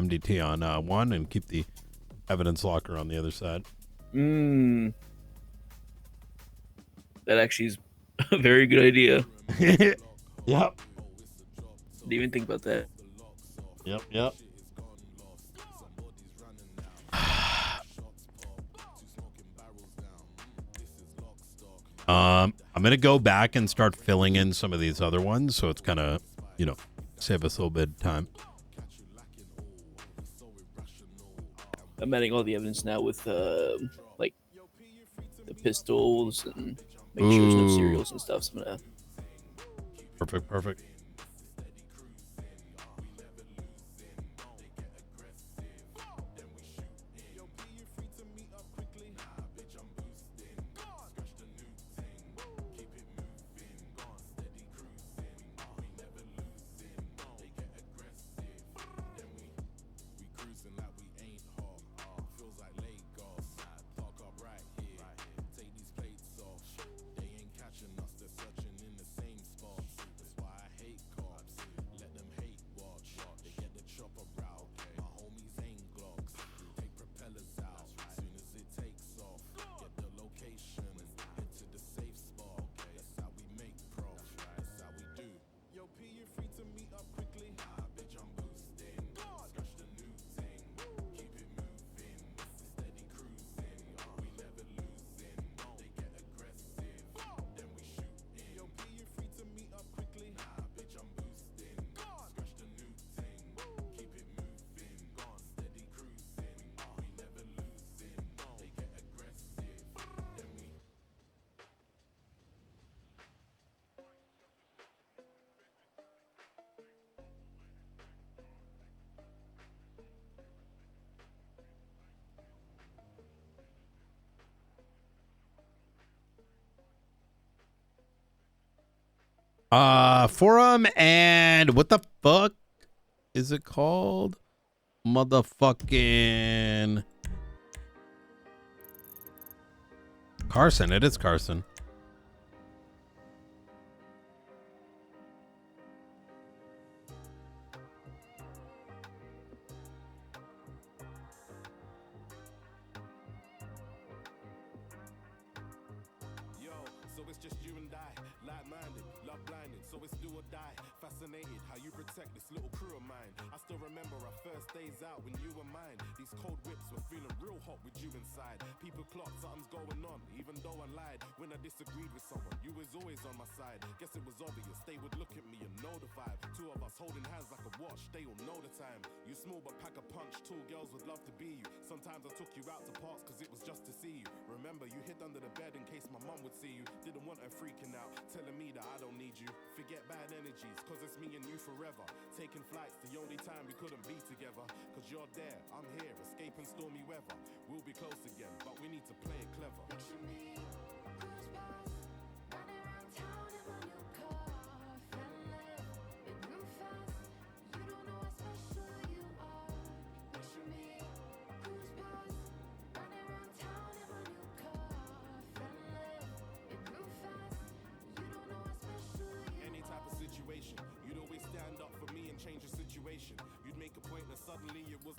MDT on one and keep the evidence locker on the other side. That actually is a very good idea. Yep. Didn't even think about that. Yep. I'm gonna go back and start filling in some of these other ones, so it's kind of, save us a little bit of time. I'm adding all the evidence now with like the pistols and make sure there's no serials and stuff. So I'm gonna. Perfect. Forum and what the fuck is it called? Motherfucking Carson. It is Carson.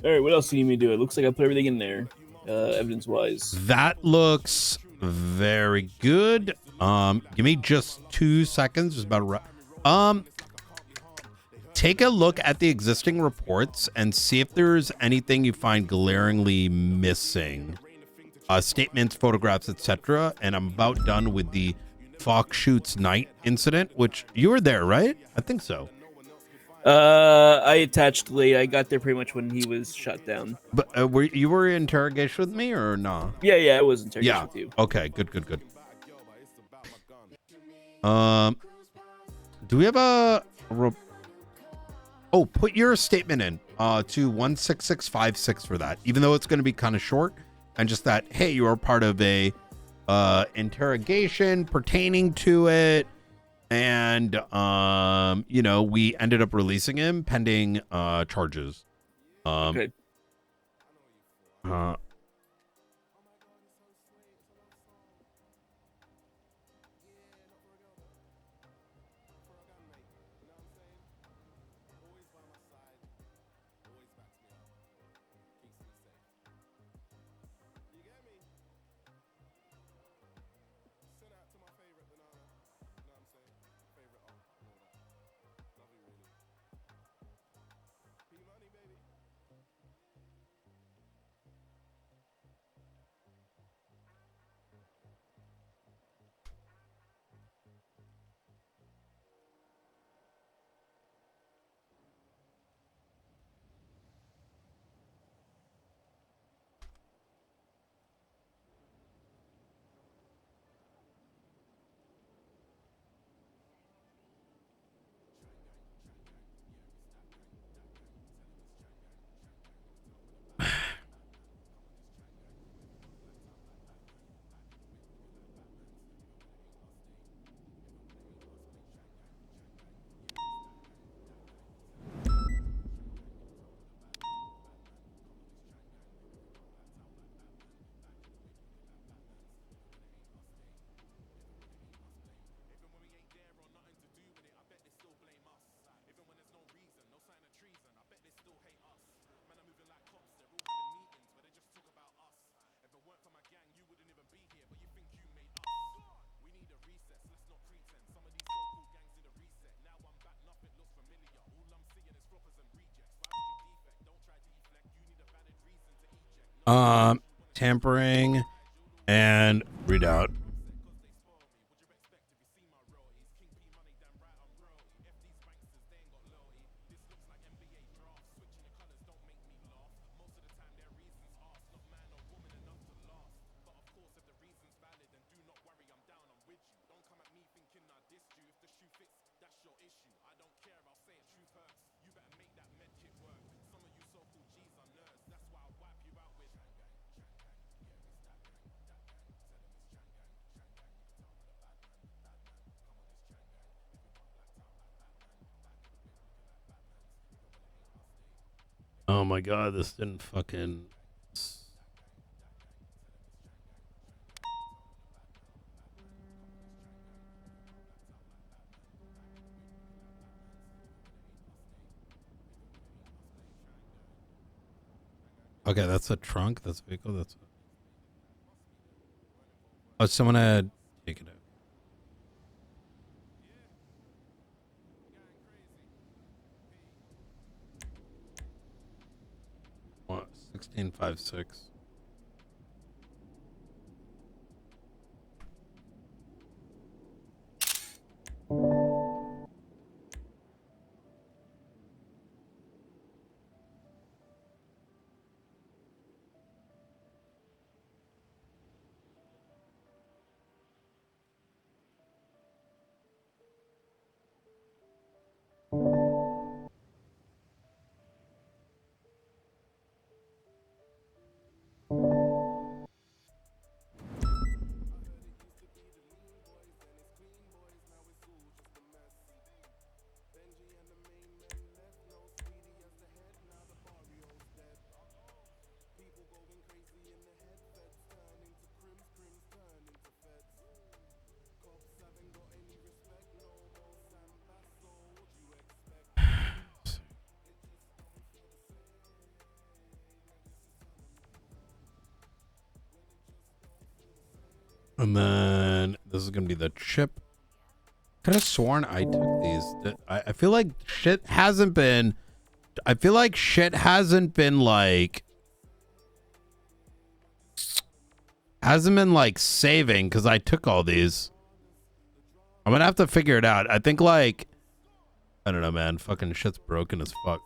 All right, what else do you need me to do? It looks like I put everything in there, evidence-wise. That looks very good. Give me just 2 seconds. Just about take a look at the existing reports and see if there's anything you find glaringly missing. Statements, photographs, etc. And I'm about done with the Fox Shoots Night incident, which you were there, right? I think so. I attached late. I got there pretty much when he was shot down. But were you in interrogation with me or no? Yeah, I was in interrogation with you. Okay, good. Do we have a put your statement in to 16656 for that, even though it's going to be kind of short, and just that, hey, you are part of a interrogation pertaining to it, and we ended up releasing him pending charges. Okay. Tampering and read out. Oh my god, this didn't fucking. Okay, that's a trunk. That's a vehicle. That's. Oh, someone had taken it. What? 1656. And then this is gonna be the chip. Could have sworn I took these. I feel like shit hasn't been. I feel like shit hasn't been like. Hasn't been like saving because I took all these. I'm gonna have to figure it out. I think like. I don't know, man. Fucking shit's broken as fuck.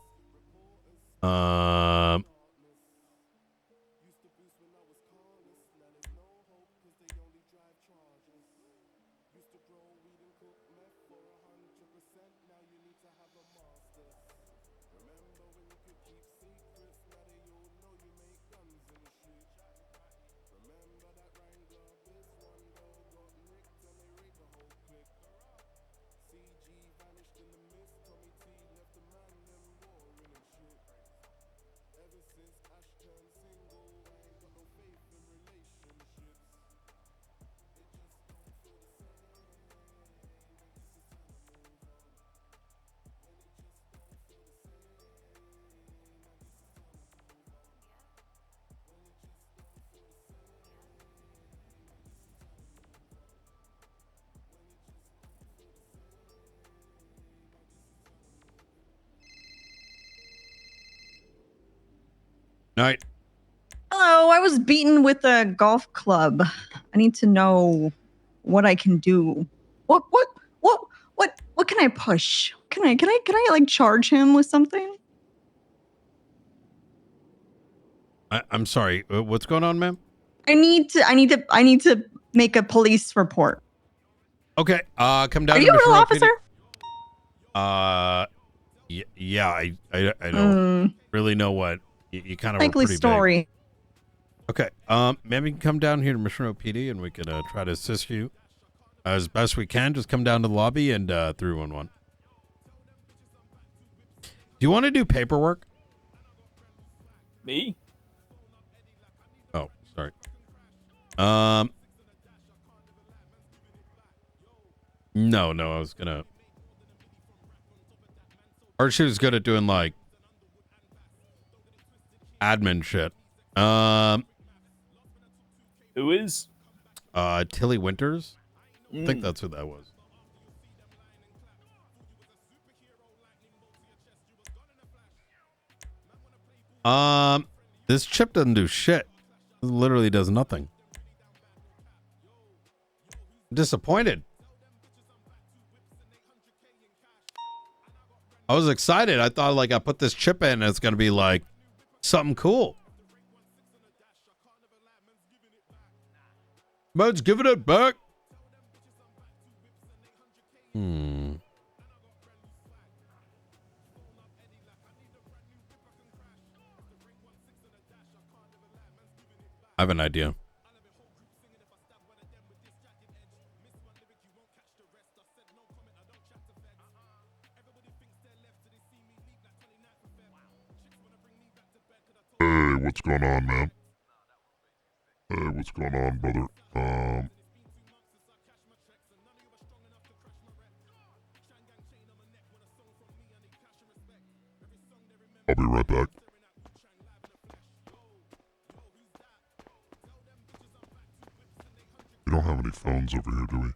Night. Hello, I was beaten with a golf club. I need to know what I can do. What can I push? Can I like charge him with something? I'm sorry. What's going on, ma'am? I need to make a police report. Okay. Come down. Are to you a real Mission officer? Yeah. I don't really know what you kind of were Likely pretty story. vague. Okay. Maybe you can come down here to Mission Road PD and we can try to assist you as best we can. Just come down to the lobby and 311. Do you want to do paperwork? Me? Oh, sorry. No, I was gonna. Or she was good at doing like admin shit. Who is? Tilly Winters. I think that's who that was. This chip doesn't do shit. It literally does nothing. I'm disappointed. I was excited. I thought like I put this chip in and it's gonna be like something cool. Man's giving it back. I have an idea. Hey, what's going on, man? Hey, what's going on, brother? I'll be right back. We don't have any phones over here, do we?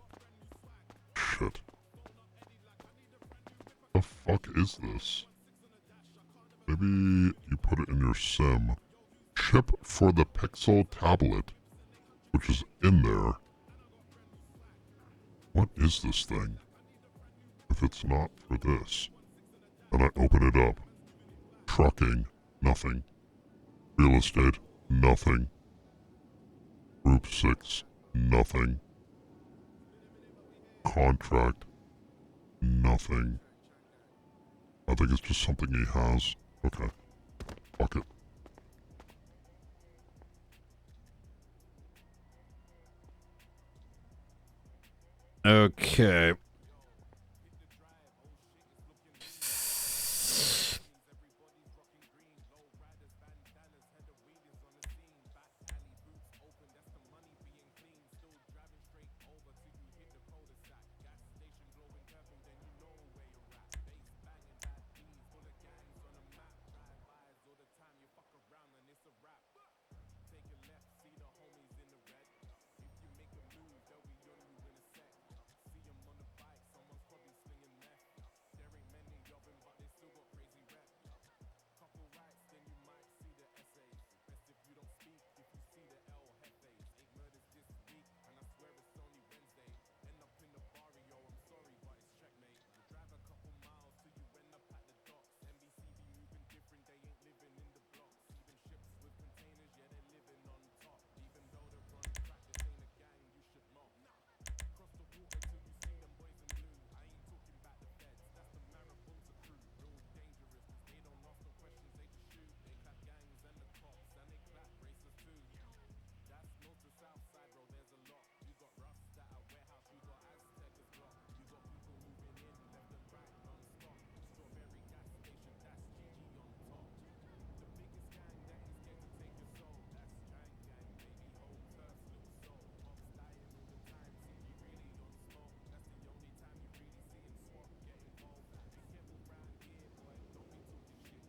Shit. The fuck is this? Maybe you put it in your SIM. Chip for the Pixel tablet, which is in there. What is this thing? If it's not for this, and I open it up. Trucking, nothing. Real estate, nothing. Group 6, nothing. Contract, nothing. I think it's just something he has. Okay. Fuck it. Okay.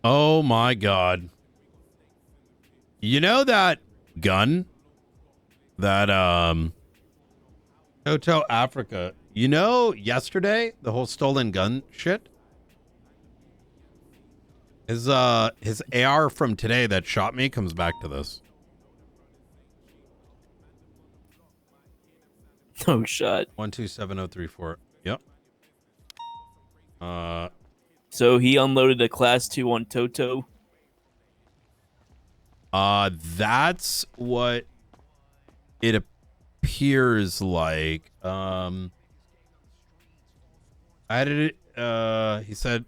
Oh my God. You know that gun? That Toto Africa. You know yesterday, the whole stolen gun shit? His AR from today that shot me comes back to this. No shot. 127034. Yep. So he unloaded a class 2 on Toto. That's what it appears like. I did it. He said,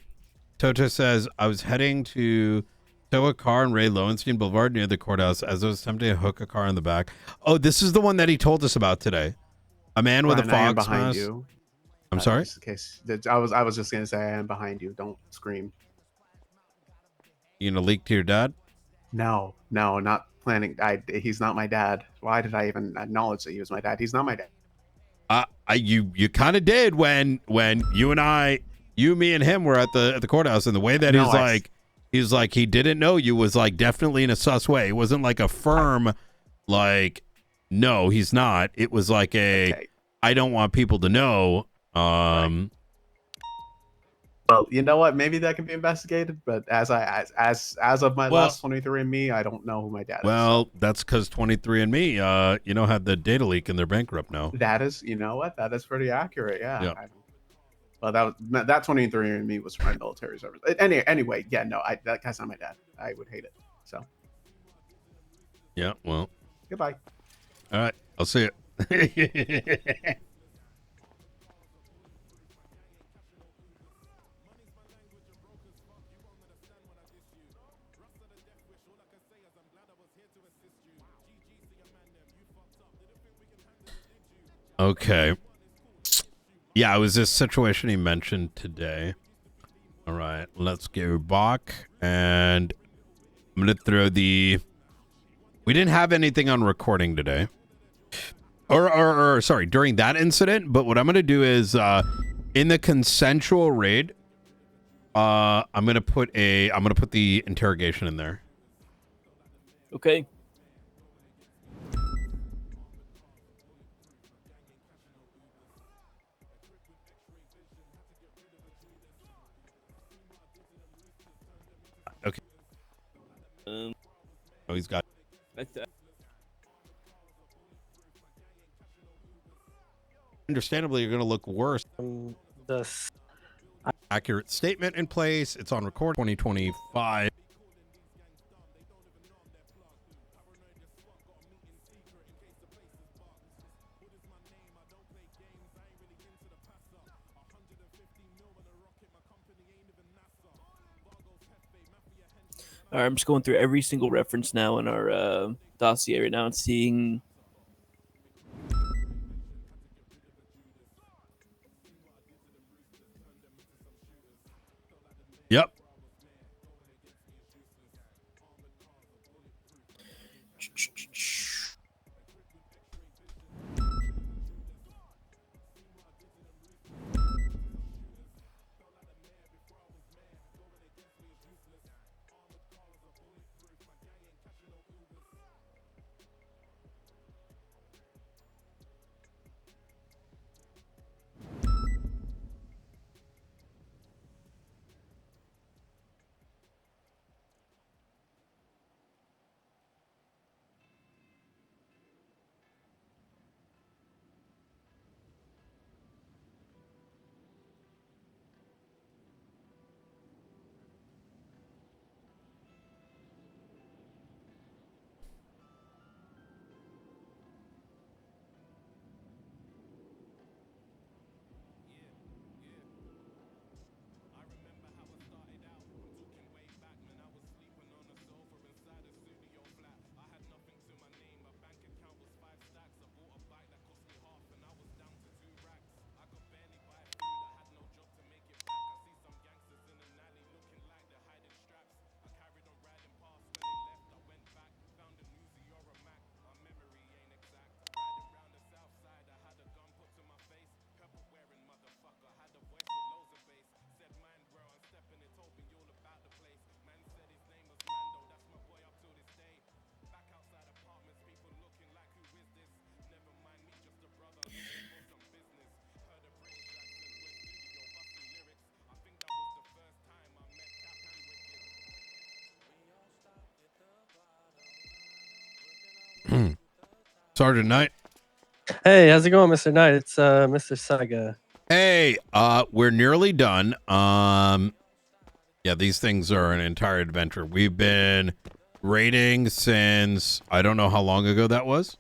Toto says, I was heading to tow a car on Ray Lowenstein Boulevard near the courthouse as I was attempting to hook a car in the back. Oh, this is the one that he told us about today. A man with a fox behind mask. you. I'm sorry? Just in case. I was just gonna say I am behind you. Don't scream. You gonna leak to your dad? No, not planning. He's not my dad. Why did I even acknowledge that he was my dad? He's not my dad. You kind of did when you and I, me and him were at the courthouse, and the way that he's like he didn't know you was like definitely in a sus way. It wasn't like a firm like no, he's not. It was like a Okay. I don't want people to know. Well, Well, you know what? Maybe that can be investigated. But as of my Well- last 23andMe, I don't know who my dad is. Well, that's because 23andMe, had the data leak and they're bankrupt now. That is, you know what? That is pretty accurate. Yeah. Yeah. Well, that 23andMe was for my military service. Anyway, yeah, no, that guy's not my dad. I would hate it. So Yeah, well, goodbye. all right. I'll see it. Okay. Yeah, it was this situation he mentioned today. All right, let's go back, and I'm gonna throw the. We didn't have anything on recording today, or sorry, during that incident. But what I'm gonna do is, in the consensual raid, I'm gonna put the interrogation in there. Okay. Okay. Oh, he's got. Understandably, you're gonna look worse. Accurate statement in place. It's on record. 2025. All right, I'm just going through every single reference now in our dossier right now and seeing. Yep. Sergeant Knight. Hey, how's it going, Mr. Knight? It's Mr. Saga. Hey, we're nearly done. Yeah, these things are an entire adventure. We've been raiding since I don't know how long ago that was.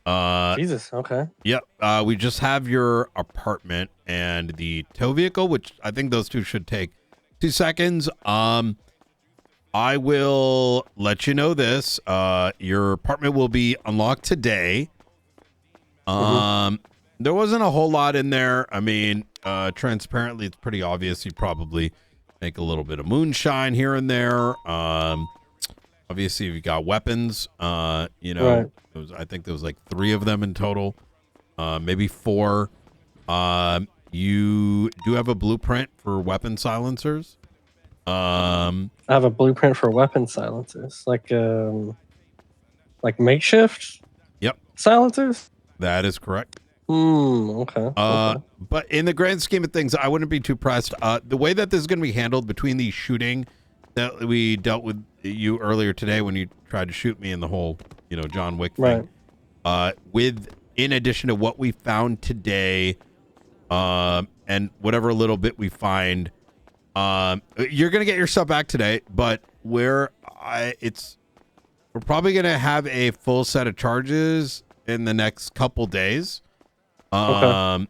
Jesus, okay. Yep. We just have your apartment and the tow vehicle, which I think those two should take 2 seconds. I will let you know this. Your apartment will be unlocked today. There wasn't a whole lot in there. I mean, transparently, it's pretty obvious you probably make a little bit of moonshine here and there. Obviously, you've got weapons. Right. I think there was like 3 of them in total, maybe 4. You do have a blueprint for weapon silencers. I have a blueprint for weapon silencers, like makeshift. Yep, silencers. that is correct. Okay. But in the grand scheme of things, I wouldn't be too pressed. The way that this is going to be handled between the shooting that we dealt with you earlier today when you tried to shoot me in the whole, John Wick thing. Right. In addition to what we found today, and whatever little bit we find, you're going to get your stuff back today, but we're probably going to have a full set of charges in the next couple days. Okay.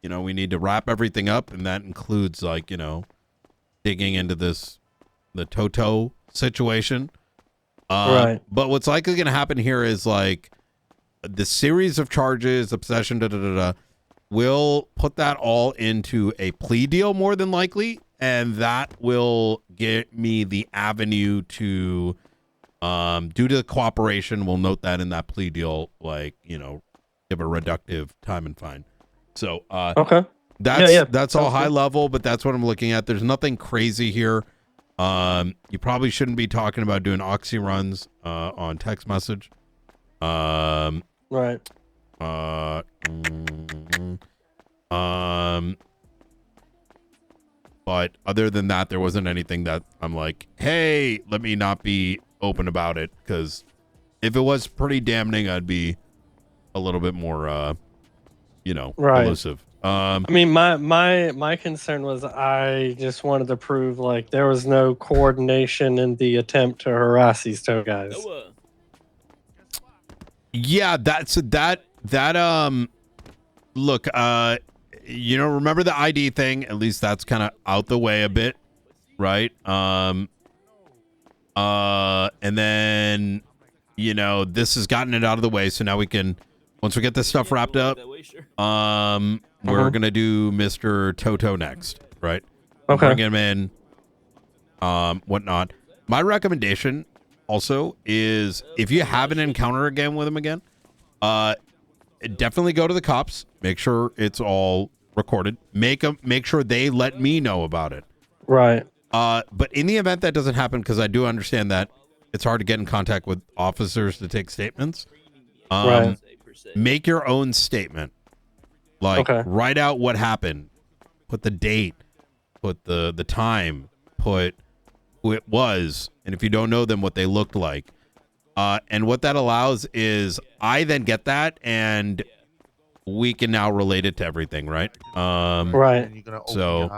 We need to wrap everything up, and that includes digging into the Toto situation. Right. But what's likely going to happen here is the series of charges, obsession, we'll put that all into a plea deal more than likely, and that will get me the avenue to, due to the cooperation, we'll note that in that plea deal, give a reductive time and fine. So, okay. That's all high level, but that's what I'm looking at. There's nothing crazy here. You probably shouldn't be talking about doing oxy runs on text message. Right. But other than that, there wasn't anything that I'm like, hey, let me not be open about it, because if it was pretty damning, I'd be a little bit more right. elusive. I mean, my concern was I just wanted to prove there was no coordination in the attempt to harass these two guys. Yeah, look, remember the ID thing? At least that's kind of out the way a bit, right? And then, this has gotten it out of the way, so now we can, once we get this stuff wrapped up, we're gonna do Mr. Toto next, right? Okay. Bring him in, whatnot. My recommendation also is, if you have an encounter again with him again, definitely go to the cops. Make sure it's all recorded. Make sure they let me know about it. Right. But in the event that doesn't happen, because I do understand that it's hard to get in contact with officers to take statements. Right. Make your own statement. Write out what happened. Put the date. Put the time. Put who it was. And if you don't know them, what they looked like. And what that allows is I then get that, and we can now relate it to everything, right? Right. So,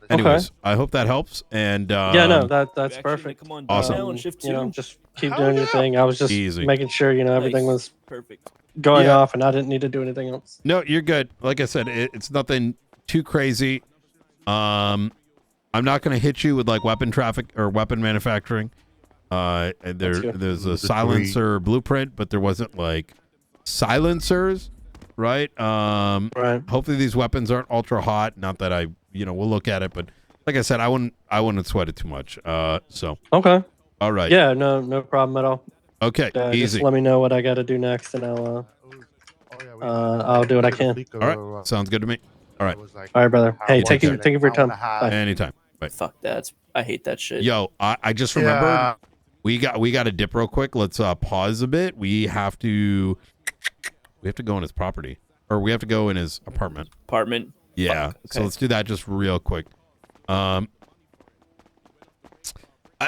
anyways, I hope that helps. And no, that's perfect. Come on, awesome. Shift Just keep doing your thing. I was just making sure everything was perfect. going off, and I didn't need to do anything else. No, you're good. Like I said, it's nothing too crazy. I'm not going to hit you with weapon traffic or weapon manufacturing. There's a silencer blueprint, but there wasn't silencers, right? Right. Hopefully these weapons aren't ultra hot. Not that we'll look at it, but like I said, I wouldn't sweat it too much. So okay. All right. Yeah, no problem at all. Okay, easy. Just let me know what I got to do next, and I'll do what I can. All right, sounds good to me. All right. All right, brother. Hey, thank you for your time. Bye. Anytime. Bye. Fuck that. I hate that shit. Yo, I just remembered we got to dip real quick. Let's pause a bit. We have to go in his property, or we have to go in his apartment. Yeah. Fuck. Okay. So let's do that just real quick.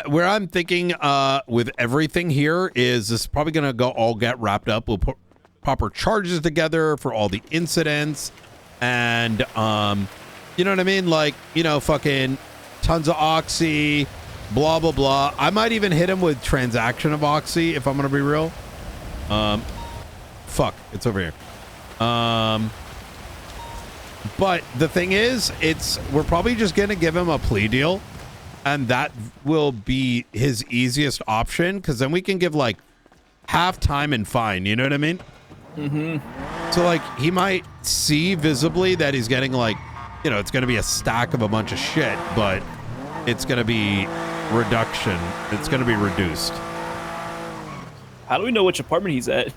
Where I'm thinking with everything here is this is probably gonna all get wrapped up. We'll put proper charges together for all the incidents, and you know what I mean? Fucking tons of oxy, blah blah blah. I might even hit him with transaction of oxy if I'm gonna be real. Fuck, it's over here. But the thing is, we're probably just gonna give him a plea deal. And that will be his easiest option, because then we can give half time and fine. You know what I mean? Mm-hmm. So he might see visibly that he's getting it's going to be a stack of a bunch of shit, but it's going to be reduction. It's going to be reduced. How do we know which apartment he's at?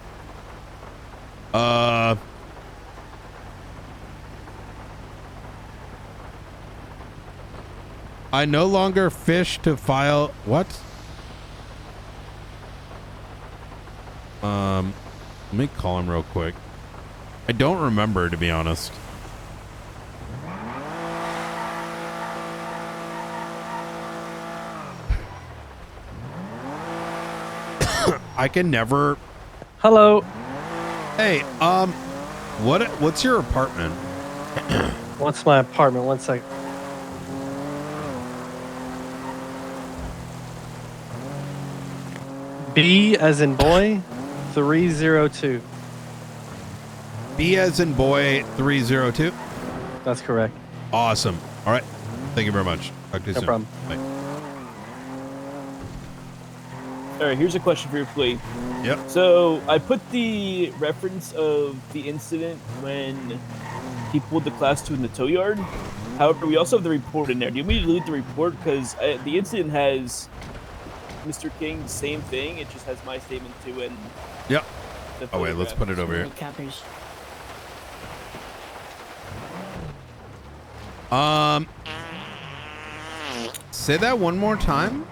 I no longer fish to file. What? Let me call him real quick. I don't remember, to be honest. I can never. Hello. Hey, what's your apartment? What's my apartment? 1 second. B as in boy, 302. B as in boy 302. That's correct. Awesome. All right. Thank you very much. Talk to you No soon. problem. Bye. All right, here's a question for your plea. Yep. So I put the reference of the incident when he pulled the class 2 in the tow yard. However, we also have the report in there. Do you want me to delete the report? Because the incident has Mr. King, the same thing. It just has my statement too. And Yep. the Oh, wait. Let's put it over here. Copies. Say that one more time.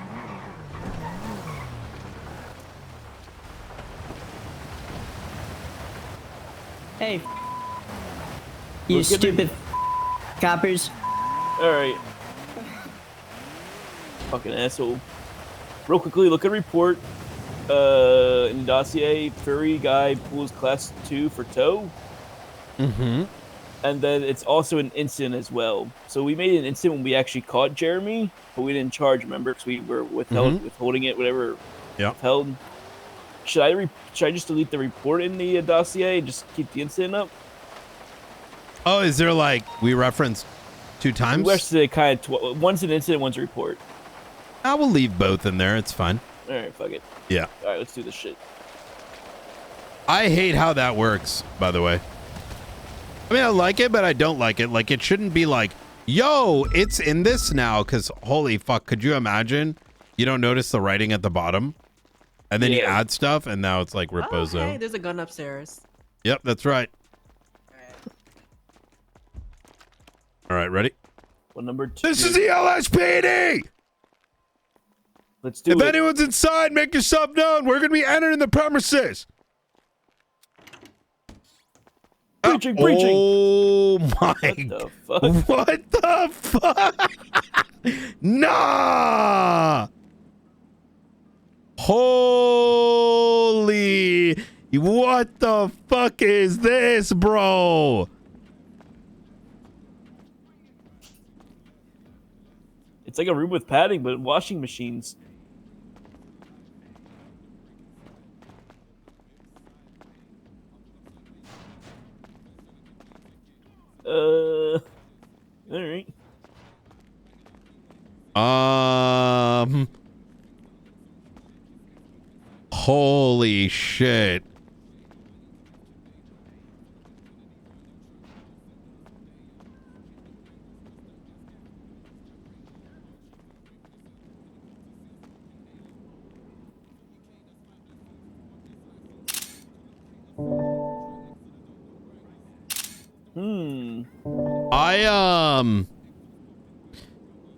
Hey, you We're gonna- stupid coppers. All right. Fucking asshole. Real quickly, look at report. In the dossier, furry guy pulls class 2 for tow. Mm-hmm. And then it's also an incident as well. So we made an incident when we actually caught Jeremy, but we didn't charge, remember? Because we were withholding it, whatever. Yeah. Withheld. Should I just delete the report in the dossier and just keep the incident up? Oh, is there like we referenced 2 times? We actually say kind of one's an incident, one's a report. I will leave both in there. It's fine. All right, fuck it. Yeah. All right, let's do this shit. I hate how that works, by the way. I mean, I like it, but I don't like it. Like, it shouldn't be like, yo, it's in this now, because holy fuck, could you imagine? You don't notice the writing at the bottom, and then you Yeah. add stuff, and now it's like Ripozo. Oh, hey, there's a gun upstairs. Yep, that's right. All right, ready? Well, number 2. This is the LSPD! Let's do If it. anyone's inside, make yourself known. We're going to be entering the premises. Preaching, preaching. Oh my What the fuck? What the fuck? Nah! Holy... What the fuck is this, bro? It's like a room with padding, but washing machines. All right. Holy shit.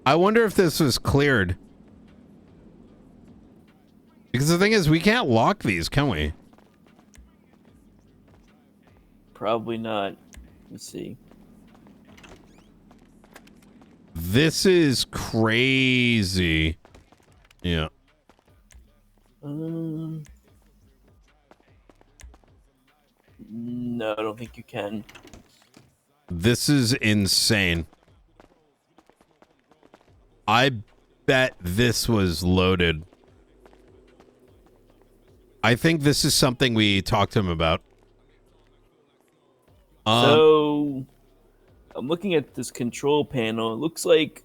I wonder if this was cleared. Because the thing is, we can't lock these, can we? Probably not. Let's see. This is crazy. Yeah. No, I don't think you can. This is insane. I bet this was loaded. I think this is something we talked to him about. So, I'm looking at this control panel. It looks like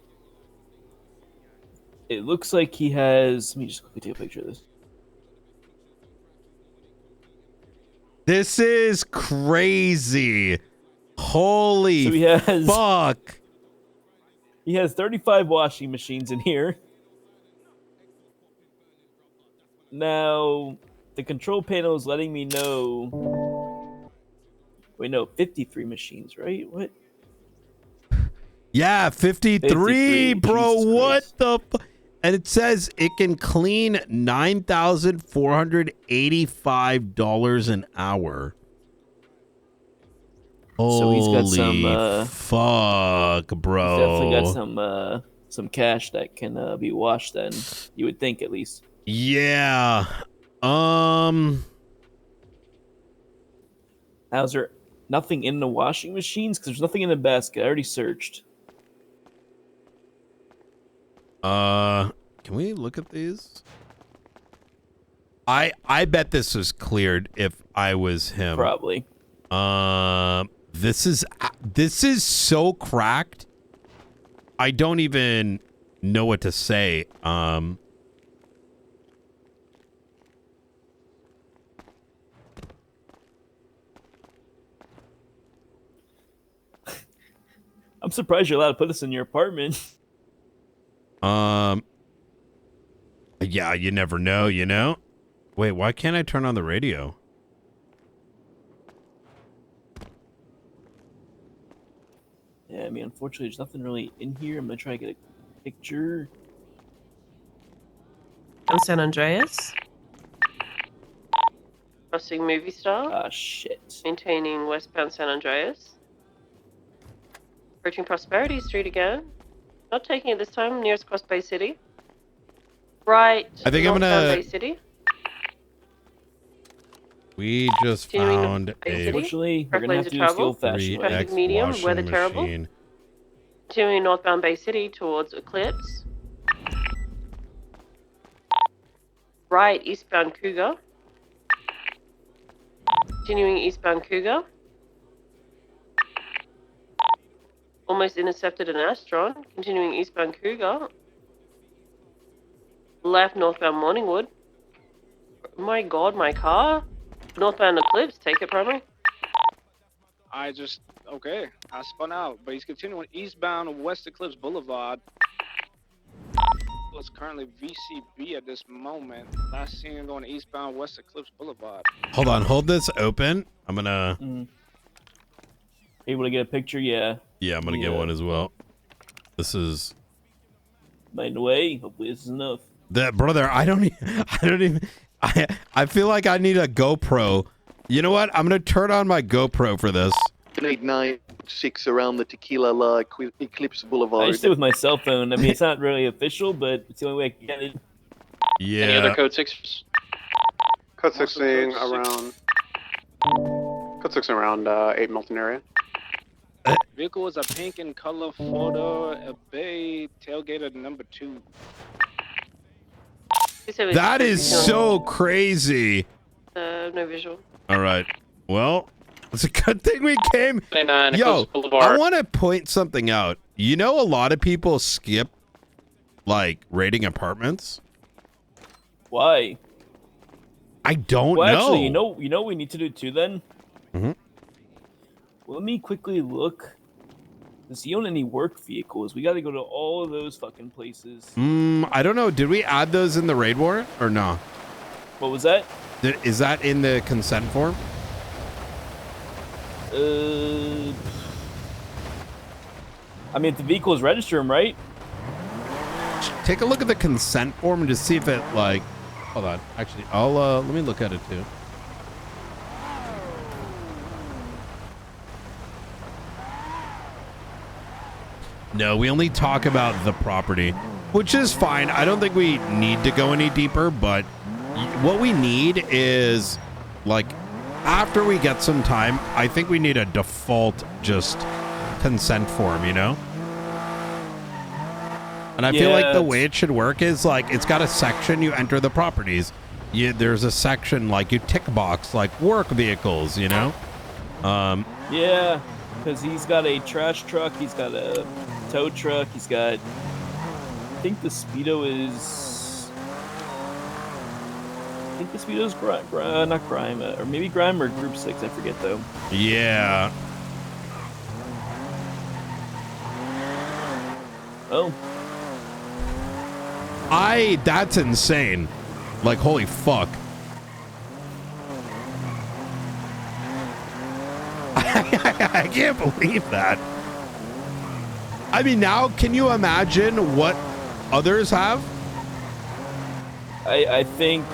he has. Let me just quickly take a picture of this. This is crazy. Holy So he has fuck. He has 35 washing machines in here. Now, the control panel is letting me know. Wait, no, 53 machines, right? What? Yeah, 53, 53, bro. Jesus What Christ. the and it says it can clean $9,485 an hour. So he's got some. Holy fuck, bro. He's definitely got some cash that can be washed. Then you would think, at least. Yeah. How's there nothing in the washing machines? Because there's nothing in the basket. I already searched. Can we look at these? I bet this was cleared if I was him. Probably. This is so cracked. I don't even know what to say. I'm surprised you're allowed to put this in your apartment. Yeah, you never know, you know? Wait, why can't I turn on the radio? Yeah, I mean, unfortunately, there's nothing really in here. I'm gonna try to get a picture. On San Andreas. Crossing Movie Star. Ah, shit. Maintaining westbound San Andreas. Approaching Prosperity Street again. Not taking it this time. Nearest cross Bay City. Right. I think I'm northbound gonna. Bay City. We just Continuing found Bay a City. Unfortunately, we're Correct gonna have lanes to of do this the travel. old-fashioned way. Traffic medium, weather terrible. machine. Continuing northbound Bay City towards Eclipse. Right, eastbound Cougar. Continuing eastbound Cougar. Almost intercepted an Astron. Continuing eastbound Cougar. Left northbound Morningwood. My god, my car. Northbound Eclipse, take it primary. Okay, I spun out, but he's continuing eastbound West Eclipse Boulevard. It's currently VCB at this moment. Last seen him going eastbound West Eclipse Boulevard. Hold on, hold this open. I'm gonna. Able to get a picture? Yeah. Yeah, I'm gonna get one as well. This is By the way, hopefully this is enough. that, brother. I don't even. I feel like I need a GoPro. You know what? I'm gonna turn on my GoPro for this. 896 around the Tequila La Eclipse Boulevard. I just did with my cell phone. I mean, it's not really official, but it's the only way I can get it. Yeah. Any other code 6? Code 16 around. Code 16 around 8 Milton area. Vehicle is a pink in color, Florida, a bay, tailgater number 2. That is so crazy. No visual. All right. Well, it's a good thing we came. 29 Yo, Eclipse Boulevard. I want to point something out. You know, a lot of people skip like rating apartments. Why? I don't Well, know. actually, you know what we need to do too then? Mhm. Let me quickly look. Does he own any work vehicles? We got to go to all of those fucking places. I don't know. Did we add those in the raid warrant or no? What was that? Is that in the consent form? I mean, if the vehicle is registered, right? Take a look at the consent form and just see if it like. Hold on. Actually, I'll let me look at it too. No, we only talk about the property, which is fine. I don't think we need to go any deeper, but what we need is like after we get some time, I think we need a default just consent form, you know? And I feel like the way it should work is like it's got a section you enter the properties. There's a section like you tick box like work vehicles, you know? Yeah, because he's got a trash truck, he's got a tow truck, he's got. I think the Speedo is. I think the Speedo is not Grime, or maybe Grime or Group 6. I forget though. Yeah. Oh. That's insane. Like, holy fuck. I can't believe that. I mean, now, can you imagine what others have? I think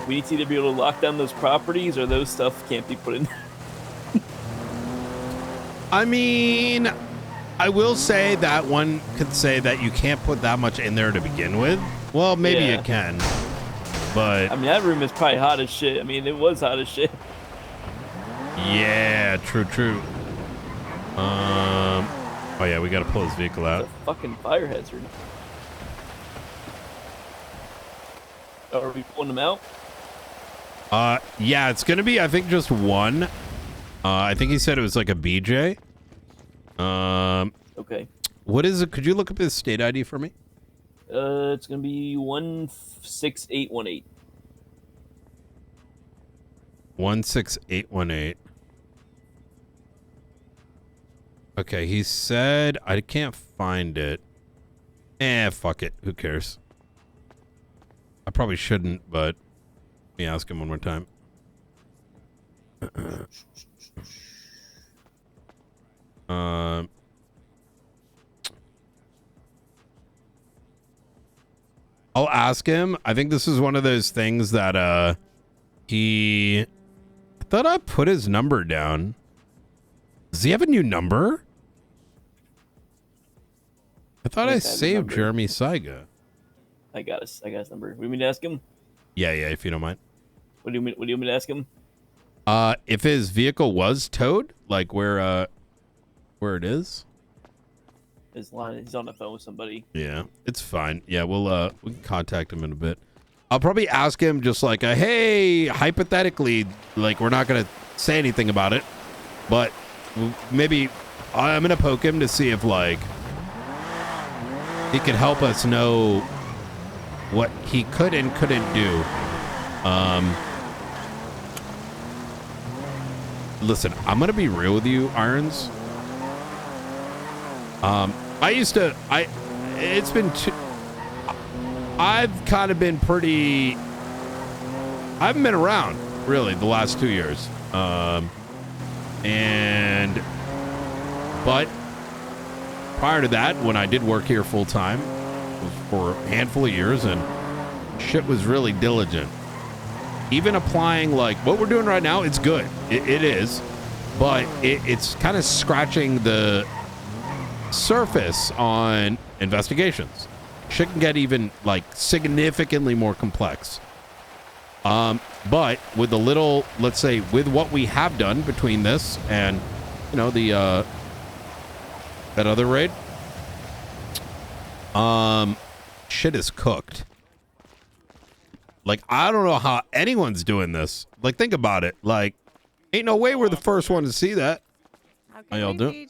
we need to either be able to lock down those properties or those stuff can't be put in. I mean, I will say that one could say that you can't put that much in there to begin with. Well, maybe Yeah. you can, but I mean, that room is probably hot as shit. I mean, it was hot as shit. yeah, true. Oh yeah, we gotta pull his vehicle out. It's a fucking fire hazard. Oh, are we pulling them out? Yeah, it's gonna be, I think, just one. I think he said it was like a BJ. Okay. What is it? Could you look up his state ID for me? It's gonna be 16818. 16818. Okay, he said I can't find it. Fuck it. Who cares? I probably shouldn't, but let me ask him one more time. I'll ask him. I think this is one of those things that I thought I put his number down. Does he have a new number? I thought I saved Jeremy Saiga. I got his number. What do you mean to ask him? Yeah, if you don't mind. What do you mean? What do you mean to ask him? If his vehicle was towed, like where it is. His line. He's on the phone with somebody. Yeah, it's fine. Yeah, we can contact him in a bit. I'll probably ask him just like, hey, hypothetically, like we're not gonna say anything about it, but maybe I'm gonna poke him to see if like he could help us know what he could and couldn't do. Listen, I'm gonna be real with you, Irons. I've kind of been pretty, I haven't been around really the last 2 years. But prior to that, when I did work here full time, it was for a handful of years, and shit was really diligent. Even applying like what we're doing right now, it's good. It is, but it's kind of scratching the surface on investigations. Shit can get even like significantly more complex. But with a little, let's say, with what we have done between this and the that other raid, shit is cooked. Like, I don't know how anyone's doing this. Like, think about it. Like, ain't no way we're the first one to see that. How y'all doing?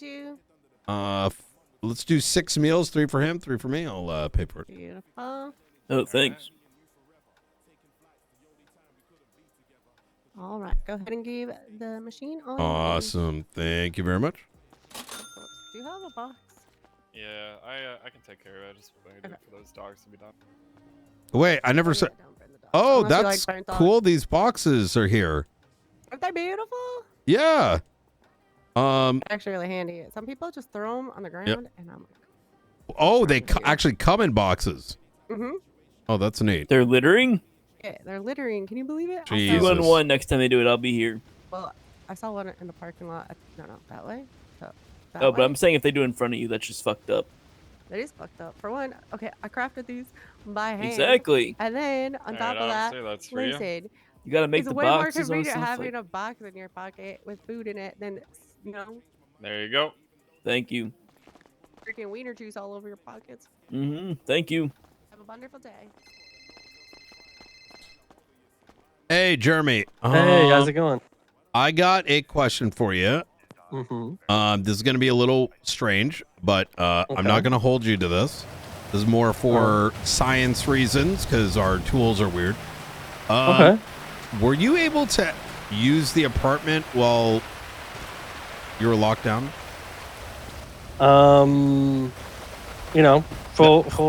Let's do 6 meals, 3 for him, 3 for me. I'll pay for it. Beautiful. Oh, thanks. All right, go ahead and give the machine on. Awesome. Thank you very much. Do you have a box? Yeah, I can take care of it. I just waited for those dogs to be done. Wait, I never said. Oh, Unless you that's like burnt dogs. cool. These boxes are here. Aren't they beautiful? Yeah. Actually, really handy. Some people just throw them on the ground, and I'm like, Oh, they actually come in boxes. mm-hmm. Oh, that's neat. They're littering? Yeah, they're littering. Can you believe it? Jesus. 2-on-1. Next time they do it, I'll be here. Well, I saw one in the parking lot. No, that way. So, that Oh, way. but I'm saying if they do it in front of you, that's just fucked up. That is fucked up. For one, okay, I crafted these by hand. Exactly. And then on top of that, that's for you. listen, You gotta make it's the way more boxes on convenient stuff. having Like, a box in your pocket with food in it than, There you go. thank you. freaking wiener juice all over your pockets. Mm-hmm. Thank you. Have a wonderful day. Hey, Jeremy. Hey, how's it going? I got a question for you. Mm-hmm. This is going to be a little strange, but I'm Okay. not going to hold you to this. This is more for science reasons because our tools are weird. Okay. Were you able to use the apartment while you were locked down? Full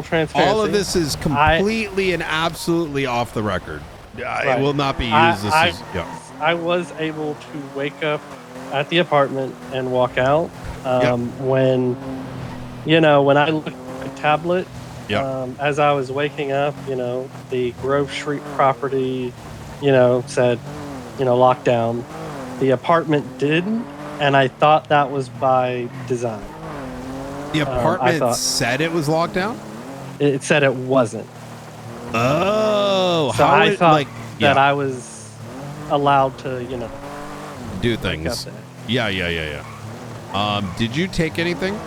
transparency. All of this is completely and absolutely off the record. Right. It will not be used. I was able to wake up at the apartment and walk out when I looked at the tablet. As I was waking up, the Grove Street property, said, lockdown. The apartment didn't, and I thought that was by design. The apartment thought- said it was locked down? It said it wasn't. Oh, So how I it, thought like, that yeah, I was allowed to, do wake up things. there. Yeah. Did you take anything?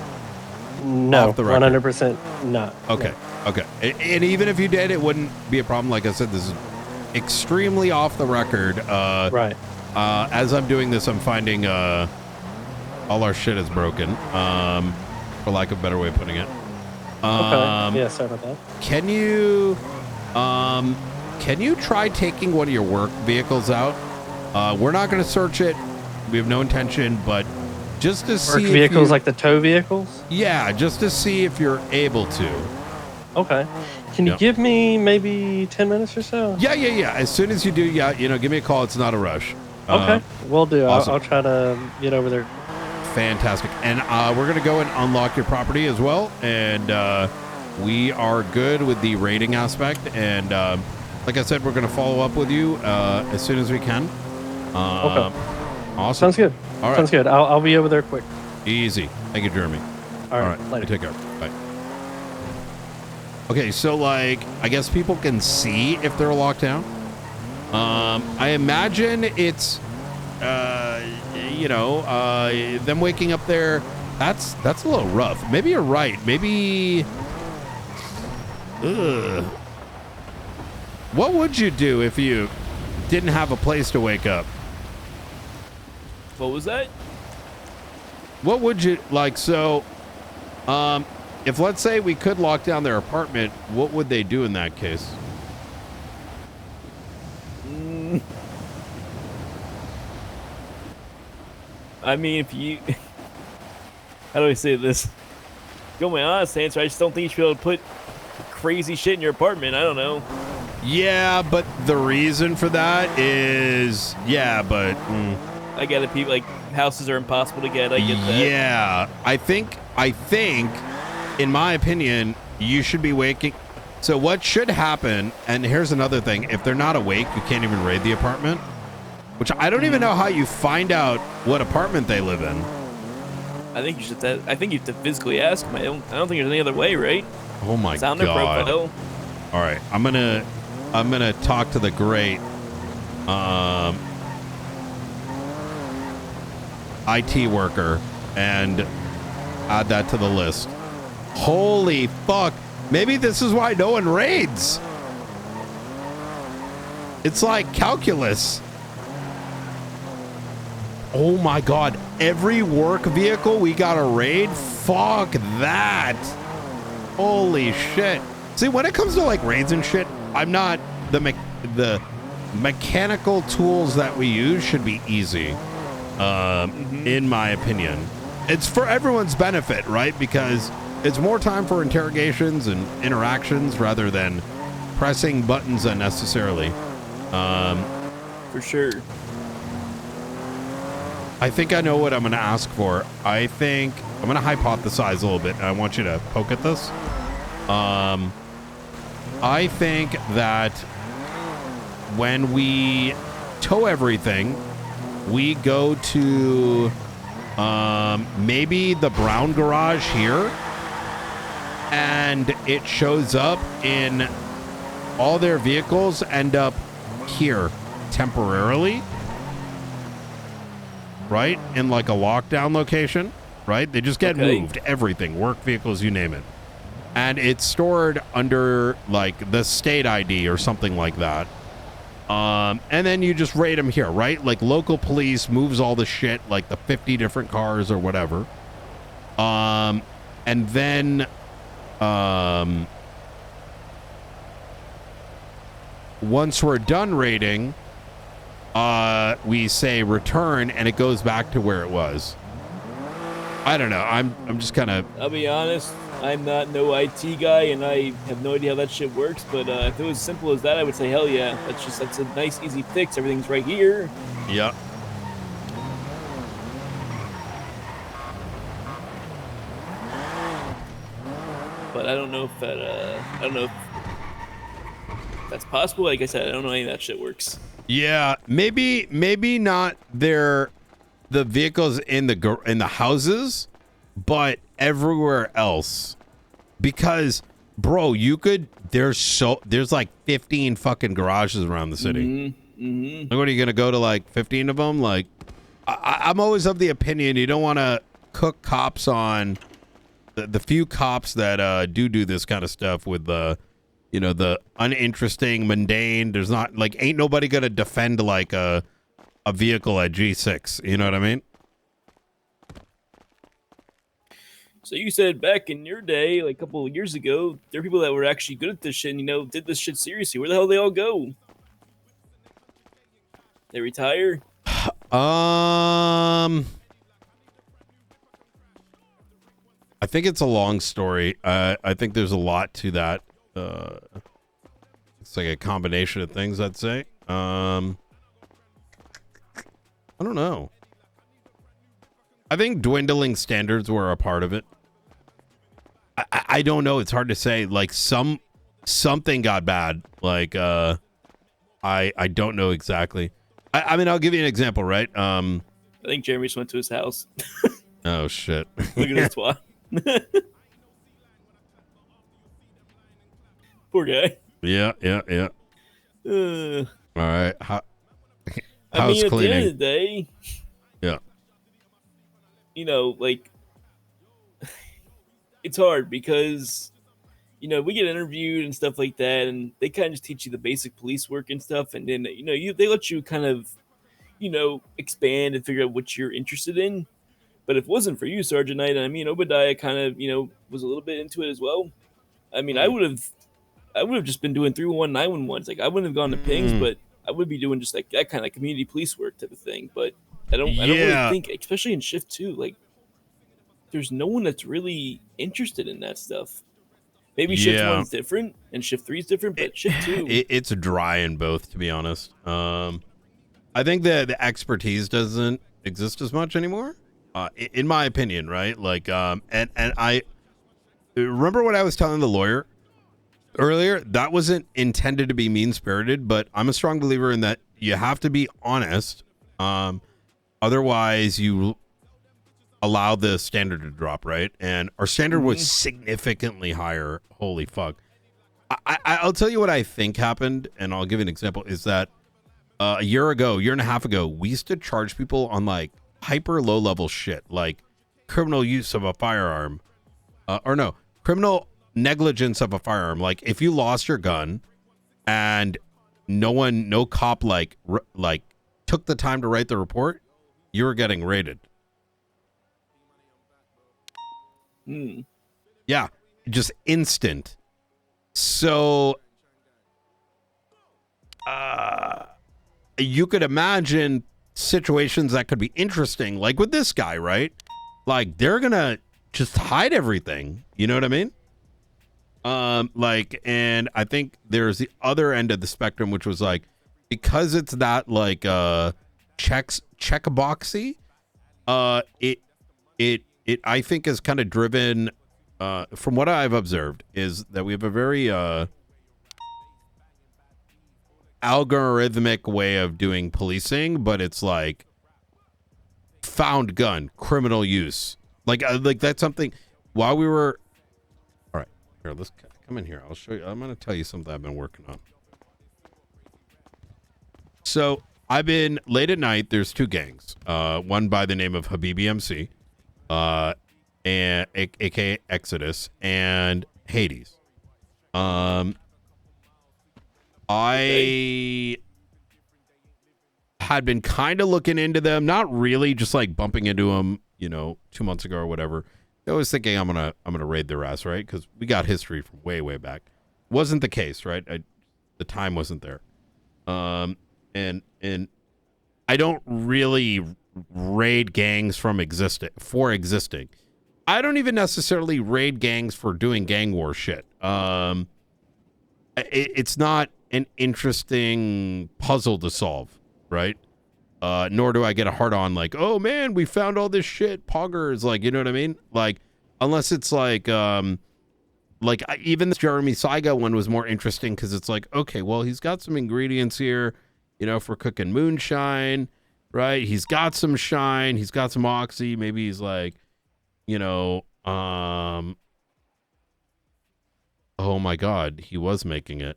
No, Off the record? 100% not. Okay. Okay. And even if you did, it wouldn't be a problem. Like I said, this is extremely off the record. Right. As I'm doing this, I'm finding all our shit is broken. For lack of a better way of putting it. Okay. Yeah, sorry about that. Can you try taking one of your work vehicles out? We're not going to search it. We have no intention, but just to see Work vehicles like the tow vehicles? Yeah, just to see if you're able to. Okay. Can you give me maybe 10 minutes or so? Yeah. As soon as you do, give me a call. It's not a rush. Okay. Will do. Awesome. I'll try to get over there. Fantastic. And we're going to go and unlock your property as well. And we are good with the rating aspect. And like I said, we're going to follow up with you as soon as we can. Okay. Awesome. Sounds good. All right. Sounds good. I'll be over there quick. Easy. Thank you, Jeremy. All right. Later. Take care. Bye. Okay, so like, I guess people can see if they're locked down. I imagine it's, them waking up there. That's a little rough. Maybe you're right. Maybe. What would you do if you didn't have a place to wake up? What was that? What would you like? So, if let's say we could lock down their apartment, what would they do in that case? I mean, if you, how do I say this? Go my honest answer. I just don't think you should be able to put crazy shit in your apartment. I don't know. Yeah, but the reason for that is, I get it. People like houses are impossible to get. I get that. Yeah, I think, in my opinion, you should be waking. So what should happen? And here's another thing: if they're not awake, you can't even raid the apartment. Which I don't even know how you find out what apartment they live in. I think you should. I think you have to physically ask them. I don't think there's any other way, right? Oh my Sound their god! profile. All right, I'm gonna talk to the great IT worker and add that to the list. Holy fuck! Maybe this is why no one raids. It's like calculus. Oh my god, every work vehicle we got a raid? Fuck that. Holy shit. See, when it comes to like raids and shit, I'm not the mechanical tools that we use should be easy. In my opinion. It's for everyone's benefit, right? Because it's more time for interrogations and interactions rather than pressing buttons unnecessarily. For sure. I think I know what I'm going to ask for. I think I'm going to hypothesize a little bit, and I want you to poke at this. I think that when we tow everything, we go to maybe the brown garage here, and it shows up in all their vehicles end up here temporarily. Right? In like a lockdown location, right? They just get moved, everything, work vehicles, you name it. And it's stored under like the state ID or something like that. And then you just raid them here, right? Like local police moves all the shit, like the 50 different cars or whatever. And then, once we're done raiding, we say return and it goes back to where it was. I don't know. I'm just kind of. I'll be honest. I'm not no IT guy, and I have no idea how that shit works. But if it was simple as that, I would say hell yeah. That's a nice easy fix. Everything's right here. Yeah. But I don't know if that. I don't know if that's possible. Like I said, I don't know any of that shit works. Yeah, maybe not their the vehicles in the houses, but everywhere else, because bro, there's like 15 fucking garages around the city. Like, what are you gonna go to like 15 of them? Like, I'm always of the opinion you don't want to cook cops on the few cops that do this kind of stuff with the uninteresting, mundane. There's not like ain't nobody gonna defend like a vehicle at G6. You know what I mean? So you said back in your day, like a couple of years ago, there were people that were actually good at this shit and, did this shit seriously. Where the hell they all go? They retire? I think it's a long story. I think there's a lot to that. It's like a combination of things, I'd say. I don't know. I think dwindling standards were a part of it. I don't know. It's hard to say. Like something got bad. Like I don't know exactly. I mean, I'll give you an example, right? I think Jeremy just went to his house. Oh shit! Look at this twat. Poor guy. Yeah. All right. How's I mean, at cleaning? the end of the day, Yeah. Like, it's hard because, we get interviewed and stuff like that, and they kind of just teach you the basic police work and stuff, and then, they let you kind of, expand and figure out what you're interested in. But if it wasn't for you, Sergeant Knight, and I mean, Obadiah kind of, was a little bit into it as well. I mean, I would have just been doing 311, 911s. Like, I wouldn't have gone to pings, but I would be doing just like that kind of community police work type of thing. But I don't really think, especially in shift 2, like, there's no one that's really interested in that stuff. Maybe shift 1's different and shift 3's different, but shift 2, it's dry in both, to be honest. I think the expertise doesn't exist as much anymore, in my opinion, right? Like, and I remember what I was telling the lawyer earlier. That wasn't intended to be mean-spirited, but I'm a strong believer in that you have to be honest. Otherwise, you allow the standard to drop, right? And our standard was significantly higher. Holy fuck. I'll tell you what I think happened, and I'll give you an example, is that a year and a half ago, we used to charge people on like hyper low level shit, like criminal use of a firearm, criminal negligence of a firearm. Like if you lost your gun and no cop like took the time to write the report, you were getting raided. Yeah, just instant. So you could imagine situations that could be interesting, like with this guy, right? Like they're gonna just hide everything, you know what I mean? And I think there's the other end of the spectrum, which was like, because it's that like check boxy, it I think is kind of driven, from what I've observed, is that we have a very algorithmic way of doing policing, but it's like found gun, criminal use, like that's something. While we were, all right, here, let's come in here. I'll show you. I'm gonna tell you something I've been working on. So I've been late at night. There's two gangs. One by the name of Habibi MC, and aka Exodus, and Hades. I had been kind of looking into them, not really, just like bumping into them, 2 months ago or whatever. I was thinking I'm gonna raid their ass, right? Because we got history from way back. Wasn't the case, right? The time wasn't there. And I don't really raid gangs for existing. I don't even necessarily raid gangs for doing gang war shit. It's not an interesting puzzle to solve, right? Nor do I get a hard on like, oh man, we found all this shit, poggers, like, you know what I mean? Like, unless it's like even the Jeremy Saiga one was more interesting because it's like, okay, well, he's got some ingredients here, for cooking moonshine. right? He's got some shine. He's got some oxy. Maybe he's like, you know, oh my God, he was making it.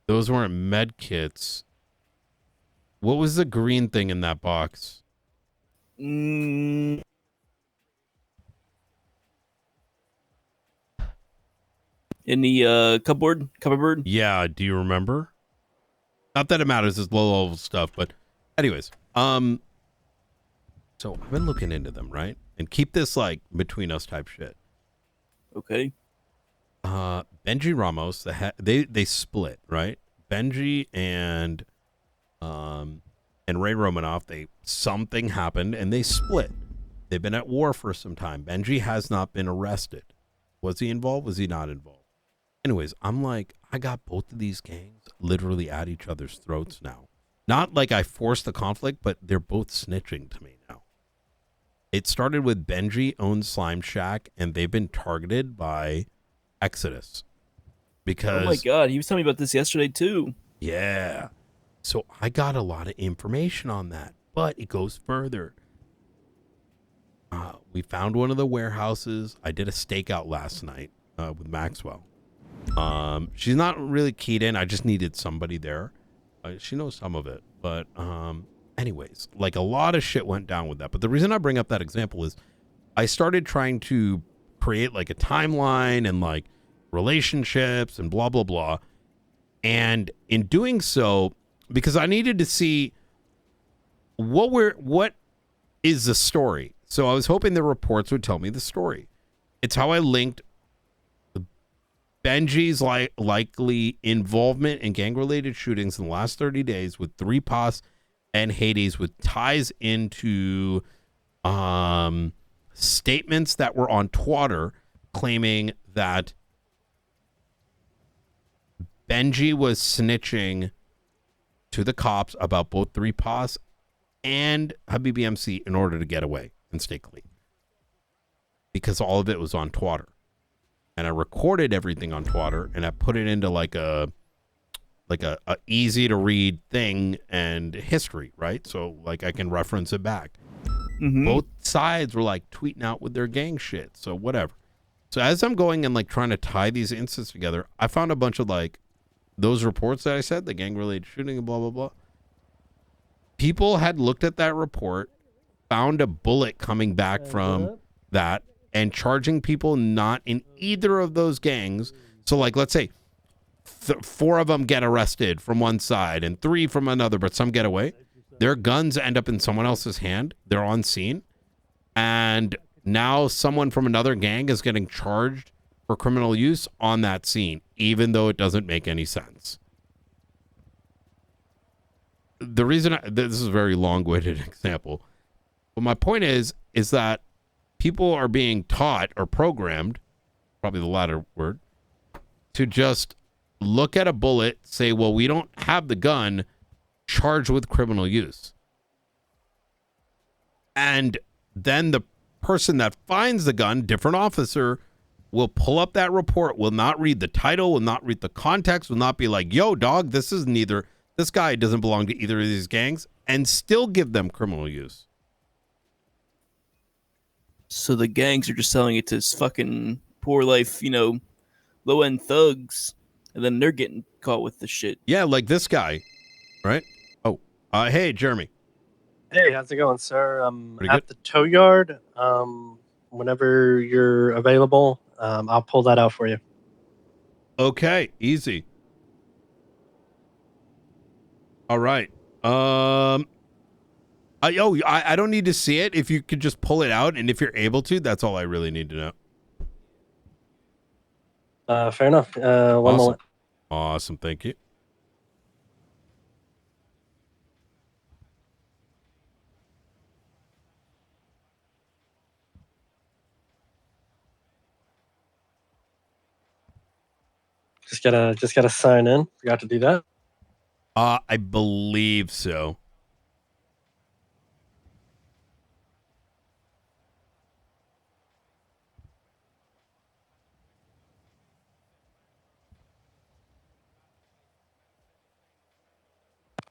Those weren't med kits. What was the green thing in that box? Mm. In the cupboard. Yeah, do you remember? Not that it matters, it's low level stuff, but anyways, so I've been looking into them, right? And keep this like between us type shit. Okay. Benji Ramos, they split, right? Benji and Ray Romanoff, something happened and they split. They've been at war for some time. Benji has not been arrested. Was he involved? Was he not involved? Anyways, I'm like, I got both of these gangs literally at each other's throats now. Not like I forced the conflict, but they're both snitching to me now. It started with Benji owns Slime Shack, and they've been targeted by Exodus. Because, oh my God, he was telling me about this yesterday too. Yeah. So I got a lot of information on that, but it goes further. We found one of the warehouses. I did a stakeout last night with Maxwell. She's not really keyed in. I just needed somebody there. She knows some of it, but anyways, like a lot of shit went down with that. But the reason I bring up that example is I started trying to create like a timeline and like relationships and blah blah blah. And in doing so, because I needed to see what is the story. So I was hoping the reports would tell me the story. It's how I linked Benji's likely involvement in gang-related shootings in the last 30 days with 3POS and Hades, with ties into statements that were on Twitter claiming that Benji was snitching to the cops about both 3POS and Habibi MC in order to get away and stay clean. Because all of it was on Twitter. And I recorded everything on Twitter and I put it into like a easy to read thing and history, right? So like I can reference it back. Mm-hmm. Both sides were like tweeting out with their gang shit. So whatever. So as I'm going and like trying to tie these incidents together, I found a bunch of like those reports that I said, the gang related shooting and blah, blah, blah. People had looked at that report, found a bullet coming back from that, and charging people not in either of those gangs. So like, let's say 4 of them get arrested from one side and 3 from another, but some get away. Their guns end up in someone else's hand. They're on scene. And now someone from another gang is getting charged for criminal use on that scene, even though it doesn't make any sense. The reason this is a very long-winded example, but my point is that people are being taught or programmed, probably the latter word, to just look at a bullet, say, well, we don't have the gun, charged with criminal use. And then the person that finds the gun, different officer, will pull up that report, will not read the title, will not read the context, will not be like, yo, dog, this guy doesn't belong to either of these gangs, and still give them criminal use. So the gangs are just selling it to fucking poor life, low end thugs, and then they're getting caught with the shit. Yeah, like this guy, right? Oh, hey, Jeremy. Hey, how's it going, sir? I'm Pretty at the tow yard. Whenever you're available, I'll pull that out for you. Okay, easy. All right. I don't need to see it. If you could just pull it out, and if you're able to, that's all I really need to know. Fair enough. One moment. Awesome. Thank you. Just gotta sign in. Forgot to do that. I believe so.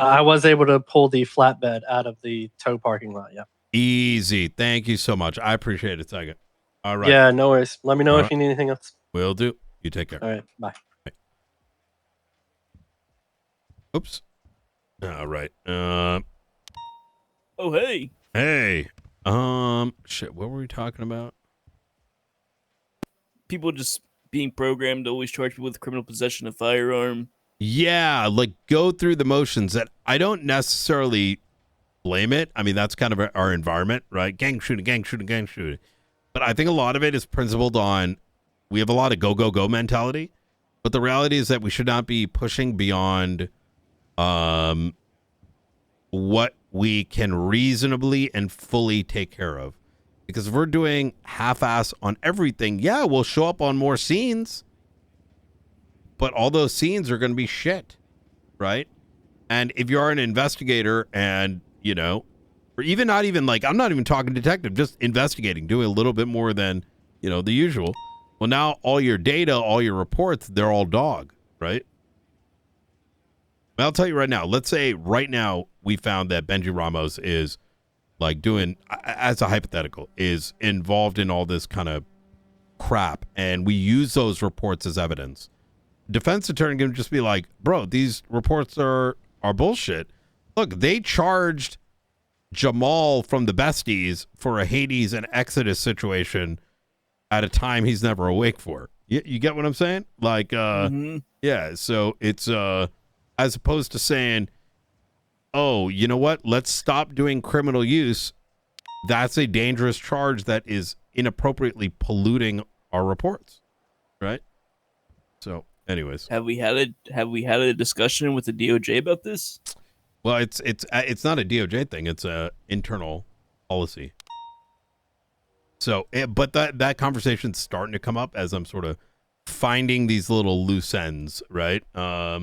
I was able to pull the flatbed out of the tow parking lot. Yeah. Easy. Thank you so much. I appreciate it, Tiger. All right. Yeah, no worries. Let me know All if right. you need anything else. Will do. You take care. All right. Bye. Oops. All right. Oh, hey. Hey. Shit. What were we talking about? People just being programmed to always charge people with criminal possession of firearm. Yeah, like go through the motions. That I don't necessarily blame it. I mean, that's kind of our environment, right? Gang shooting, gang shooting, gang shooting. But I think a lot of it is principled on we have a lot of go, go, go mentality. But the reality is that we should not be pushing beyond what we can reasonably and fully take care of. Because if we're doing half-ass on everything, yeah, we'll show up on more scenes. But all those scenes are going to be shit, right? And if you're an investigator and, you know, or even not even like, I'm not even talking detective, just investigating, doing a little bit more than, you know, the usual. Well, now all your data, all your reports, they're all dog, right? I'll tell you right now, let's say right now we found that Benji Ramos is like doing, as a hypothetical, is involved in all this kind of crap. And we use those reports as evidence. Defense attorney can just be like, bro, these reports are bullshit. Look, they charged Jamal from the Besties for a Hades and Exodus situation at a time he's never awake for. You get what I'm saying? Like, yeah, so it's, as opposed to saying, oh, you know what? Let's stop doing criminal use. That's a dangerous charge that is inappropriately polluting our reports, right? So, anyways, have we had a discussion with the DOJ about this? Well, it's not a DOJ thing. It's a internal policy. So, but that conversation's starting to come up as I'm sort of finding these little loose ends, right? Let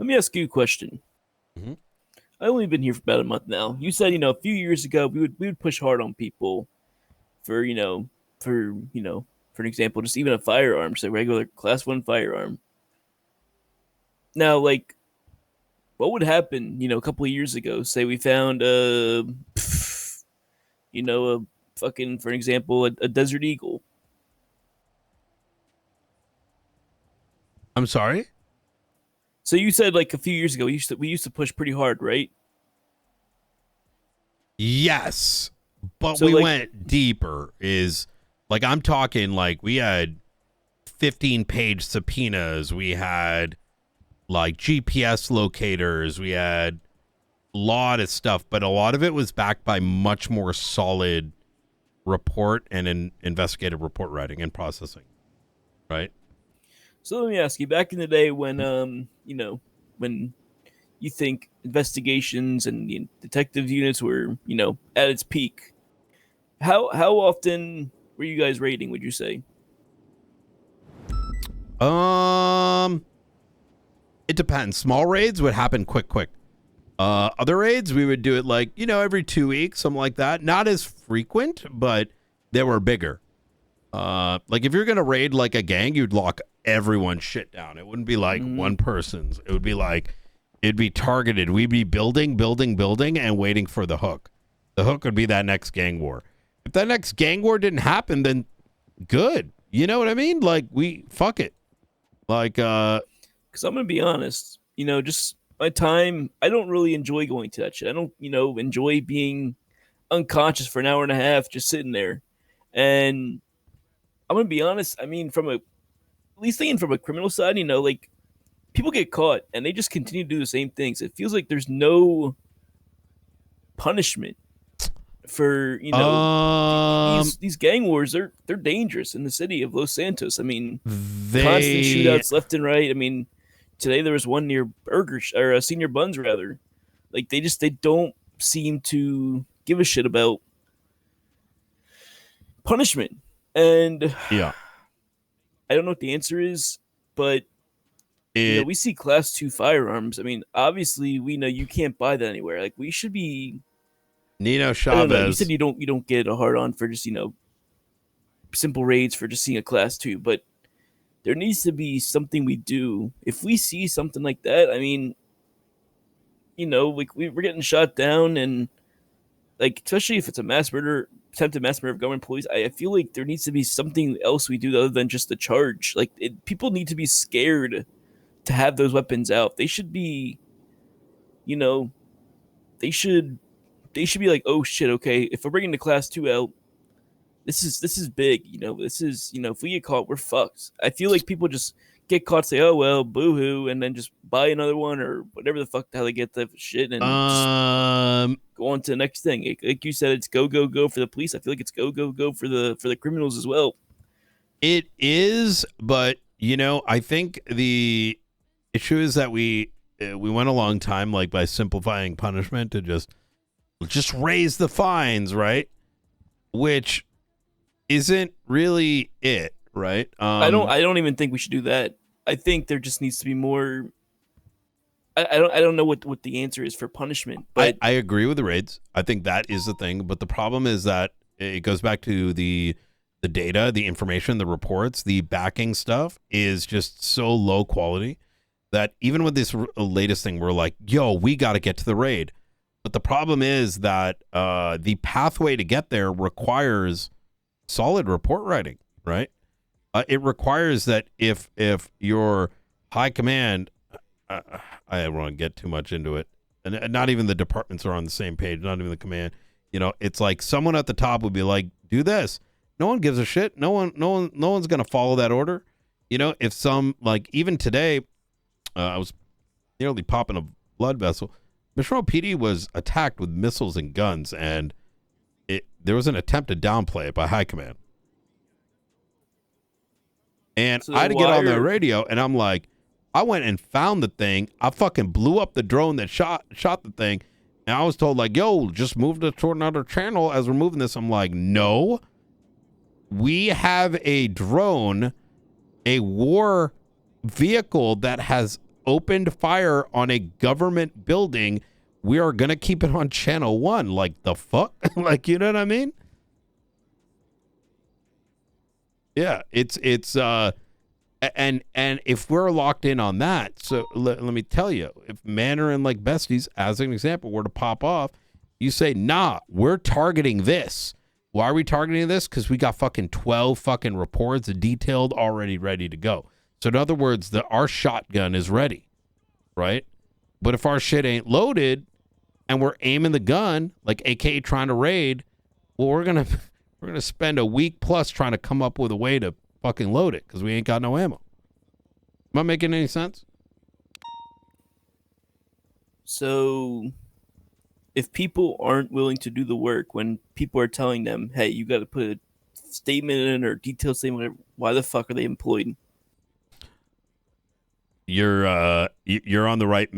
me ask you a question. Mm-hmm. I've only been here for about a month now. You said, a few years ago we would push hard on people for an example, just even a firearm, just a regular Class 1 firearm. Now, like, what would happen, a couple of years ago? Say we found a fucking, for an example, a Desert Eagle. I'm sorry? So you said like a few years ago we used to push pretty hard, right? Yes, but So, we like, went deeper. Is like I'm talking like we had 15-page subpoenas. We had like GPS locators. We had a lot of stuff, but a lot of it was backed by much more solid report and an investigative report writing and processing, right? So let me ask you, back in the day when when you think investigations and detective units were, at its peak, how often were you guys raiding, would you say? It depends. Small raids would happen quick. Other raids, we would do it like, every 2 weeks, something like that. Not as frequent, but they were bigger. Like if you're going to raid like a gang, you'd lock everyone's shit down. It wouldn't be like one person's. It would be like, it'd be targeted. We'd be building and waiting for the hook. The hook would be that next gang war. If that next gang war didn't happen, then good. You know what I mean? Like fuck it. Like, because I'm going to be honest, just my time, I don't really enjoy going to that shit. I don't, enjoy being unconscious for an hour and a half, just sitting there. And I'm going to be honest. I mean, at least thinking from a criminal side, like people get caught and they just continue to do the same things. It feels like there's no punishment for, these gang wars. They're dangerous in the city of Los Santos. I mean, constant shootouts left and right. I mean, today there was one near Senior Buns rather. Like they don't seem to give a shit about punishment. And yeah, I don't know what the answer is, but we see Class 2 firearms. I mean, obviously we know you can't buy that anywhere. Like we should be. Nino Chavez. You said you don't get a hard on for just simple raids for just seeing a Class 2, but there needs to be something we do. If we see something like that, I mean, you know, like we're getting shot down, and like especially if it's a mass murder, attempted mass murder of government employees, I feel like there needs to be something else we do other than just the charge. Like people need to be scared to have those weapons out. They should be, you know, they should be like, oh shit, okay, if we're bringing the class 2 out, this is big, you know, this is, you know, if we get caught, we're fucked. I feel like people just get caught, say, oh well, boo-hoo, and then just buy another one or whatever the fuck the hell they get the shit, and just go on to the next thing. Like you said, it's go for the police. I feel like it's go for the criminals as well. It is, but you know, I think the issue is that we went a long time like by simplifying punishment to just raise the fines, right? Which isn't really it, right? I don't even think we should do that. I think there just needs to be more. I don't know what the answer is for punishment, but I agree with the raids. I think that is the thing, but the problem is that it goes back to the data, the information, the reports, the backing stuff is just so low quality that even with this latest thing, we're like, yo, we got to get to the raid. But the problem is that the pathway to get there requires solid report writing, right? It requires that if your high command, I don't want to get too much into it, and not even the departments are on the same page, not even the command. You know, it's like someone at the top would be like, do this. No one gives a shit. No one's gonna follow that order. You know, if some, like even today, I was nearly popping a blood vessel. Mission PD was attacked with missiles and guns, and there was an attempt to downplay it by high command. And So I had to get on the why are- radio, and I'm like, I went and found the thing. I fucking blew up the drone that shot the thing, and I was told like, yo, just move it toward another channel as we're moving this. I'm like, no, we have a drone, a war vehicle that has opened fire on a government building. We are gonna keep it on channel 1. Like the fuck? Like, you know what I mean? Yeah, it's and if we're locked in on that, so let me tell you, if Manor and like Besties, as an example, were to pop off, you say, nah, we're targeting this. Why are we targeting this? Because we got fucking 12 fucking reports detailed already ready to go. So in other words, our shotgun is ready, right? But if our shit ain't loaded and we're aiming the gun, like AKA trying to raid, well, we're gonna spend a week plus trying to come up with a way to fucking load it because we ain't got no ammo. Am I making any sense? So if people aren't willing to do the work when people are telling them, hey, you got to put a statement in or detailed statement, why the fuck are they employed? You're on the right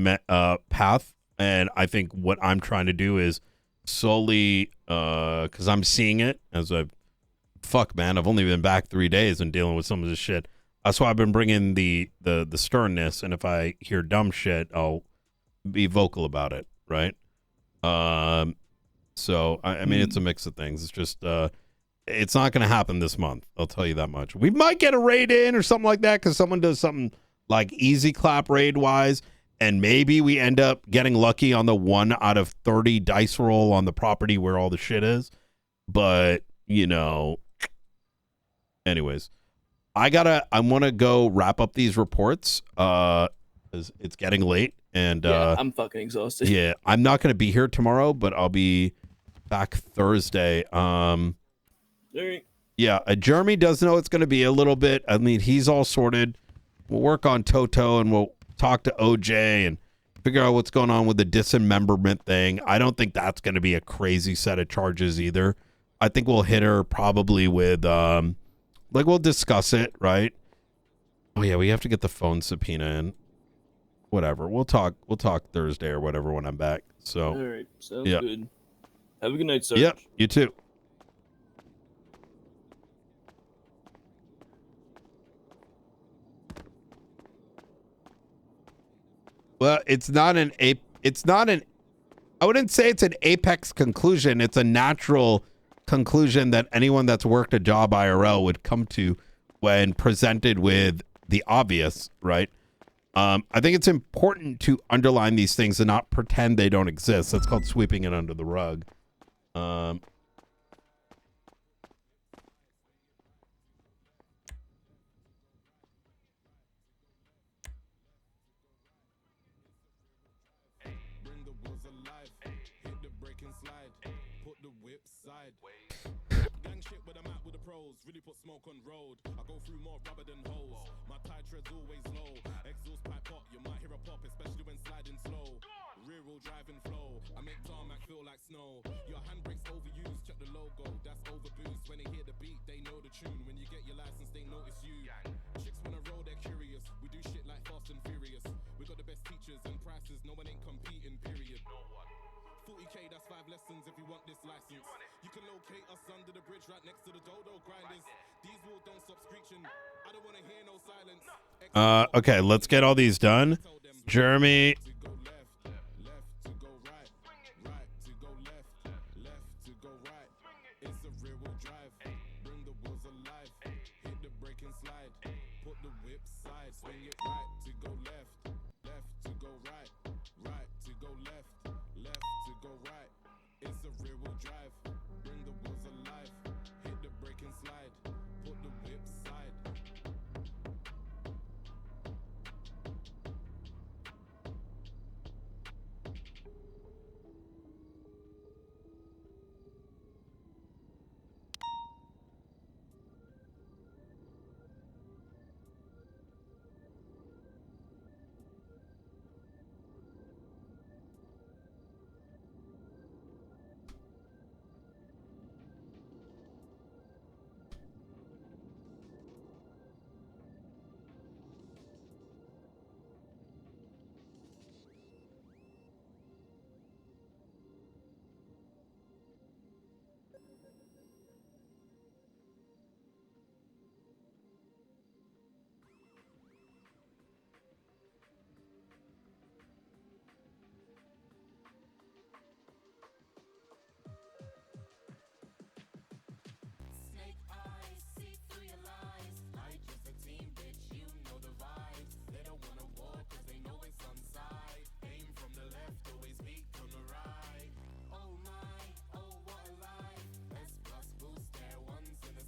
path, and I think what I'm trying to do is slowly, because I'm seeing it as fuck, man, I've only been back 3 days and dealing with some of this shit. That's why I've been bringing the sternness, and if I hear dumb shit, I'll be vocal about it, right? So I mean, it's a mix of things. It's just it's not going to happen this month. I'll tell you that much. We might get a raid in or something like that because someone does something like easy clap raid wise, and maybe we end up getting lucky on the 1 out of 30 dice roll on the property where all the shit is. But you know, anyways, I want to go wrap up these reports. It's getting late, and I'm fucking exhausted. Yeah, I'm not going to be here tomorrow, but I'll be back Thursday. All right. Yeah, Jeremy does know it's going to be a little bit. I mean, he's all sorted. We'll work on Toto, and we'll talk to OJ and figure out what's going on with the dismemberment thing. I don't think that's going to be a crazy set of charges either. I think we'll hit her probably with, like, we'll discuss it, right? Oh yeah, we have to get the phone subpoena in. Whatever. We'll talk Thursday or whatever when I'm back. So. All right. Sounds good. Have a good night, sir. Yep. You too. Well, I wouldn't say it's an apex conclusion. It's a natural conclusion that anyone that's worked a job IRL would come to when presented with the obvious, right? I think it's important to underline these things and not pretend they don't exist. That's called sweeping it under the rug. Really put smoke on road. I go through more rubber than holes. My tire tread's always low. Exhaust pipe hot, you might hear a pop, especially when sliding slow. Rear wheel driving flow. I make tarmac feel like snow. Your handbrake's overused, check the logo. That's overboost. When they hear the beat, they know the tune. When you get your license, they notice you. Chicks wanna roll, they're curious. We do shit like Fast and Furious. We got the best teachers and prices. No one ain't competing, period. 40k, that's 5 lessons if you want this license. You can locate us under the bridge right next to the dodo grinders. These wheels don't stop screeching. I don't want to hear no silence. Okay, let's get all these done. Jeremy.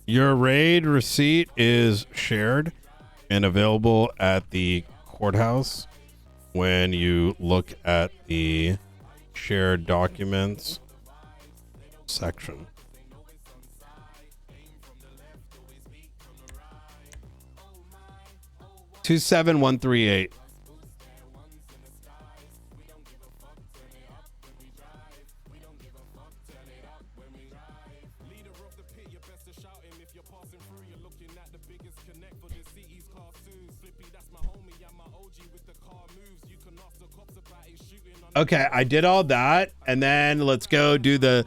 Your raid receipt is shared and available at the courthouse when you look at the shared documents section. 27138. Okay, I did all that, and then let's go do the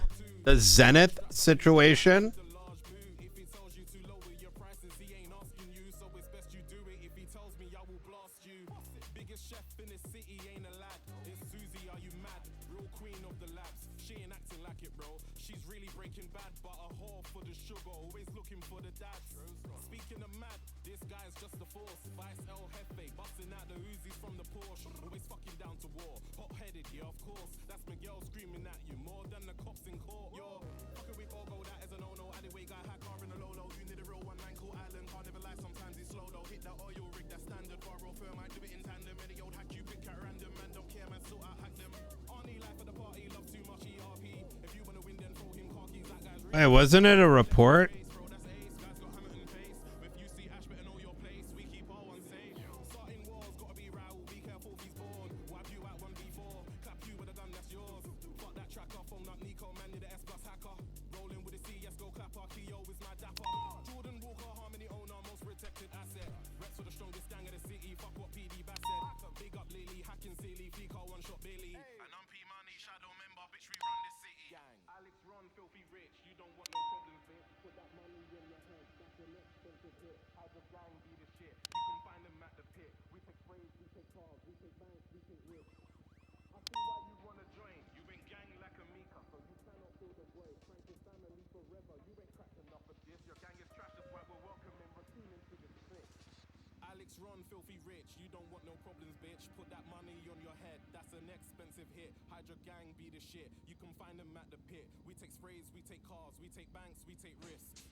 Zenith situation. Hey, wasn't it a report? run filthy rich. You don't want no problems, bitch. Put that money on your head. That's an expensive hit. Hydra gang be the shit. You can find them at the pit. We take sprays, we take cars, we take banks, we take risks.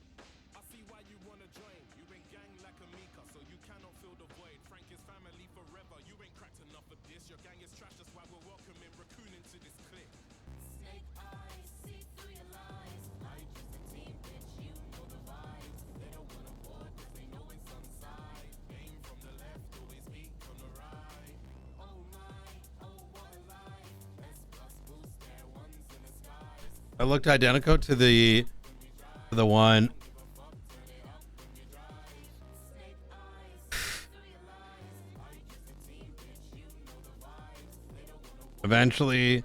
I see why you wanna join. You ain't gang like a Mika, so you cannot fill the void. Frank is family forever. You ain't cracked enough of this. Your gang is trash, that's why we're welcoming raccoon into this clique. Snake eyes, see through your lies. I just a team, bitch, you know the vibes. They don't wanna board, cause they know it's on side. Aim from the left, always beat from the right. Oh my, oh what a life. S plus boost their ones in the skies. I looked identical to the one. Eventually,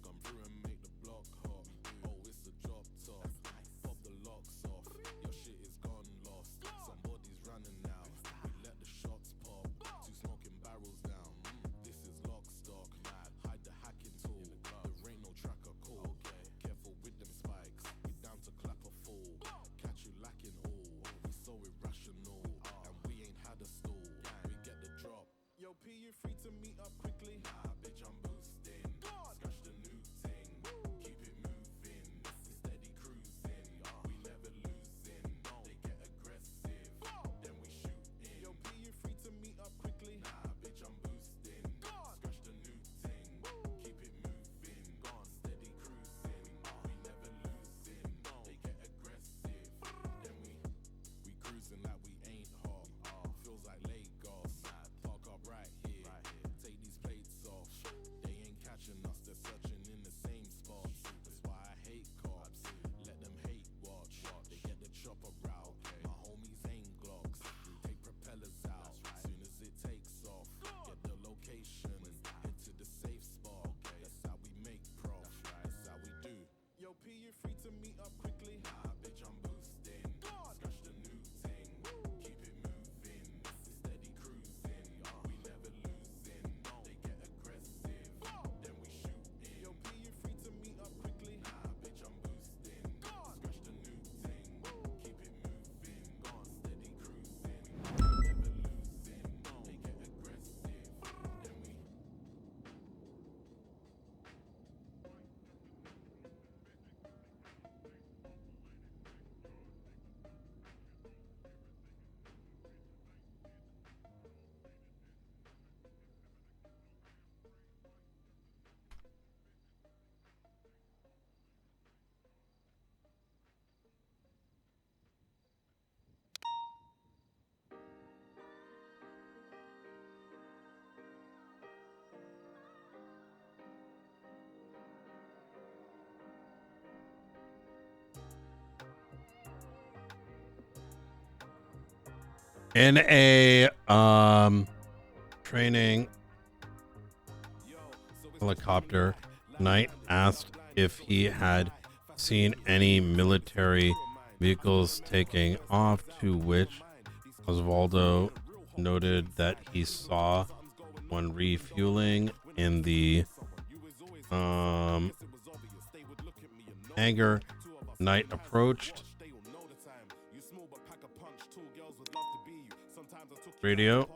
Come through and make the block hot. Oh, it's a drop top. Pop the locks off. Your shit is gone lost. Somebody's running now. We let the shots pop. Two smoking barrels down. This is lock stock. Hide the hacking tool. There ain't no tracker call. Careful with them spikes. We down to clap a fool. Catch you lacking all. We so irrational. And we ain't had a stall. We get the drop. Yo, P, you free to meet up quickly? Nah, bitch, I'm boosting. Scratch the new thing. Keep it moving. Steady cruising. We never losing. They get aggressive. Then we shoot in. Yo, P, you free to meet up quickly? Nah, bitch, I'm boosting. Scratch the new thing. Keep it moving. Steady cruising. We never losing. They get aggressive. Then we cruising like we ain't hot. Feels like Lagos. Park up right here. Take these plates off. They ain't catching us. They're searching in the same spots. That's why I hate cops. Let them hate watch. They get the chopper route. My homies ain't Glocks. We take propellers out. Soon as it takes off. Get the location. Head to the safe spot. That's how we make prof. That's how we do. Yo, P, you free to meet up quickly? Nah, bitch, I'm boosting. Scratch the new thing. Keep it moving. Steady cruising. We never losing. They get aggressive. Then we shoot in. Yo, P, you free to meet up quickly? Nah, bitch, I'm boosting. Scratch the new thing. Keep it moving. Steady cruising. We never losing. They get aggressive. Then we in a training helicopter, Knight asked if he had seen any military vehicles taking off, to which Osvaldo noted that he saw one refueling in the hangar. Knight approached radio,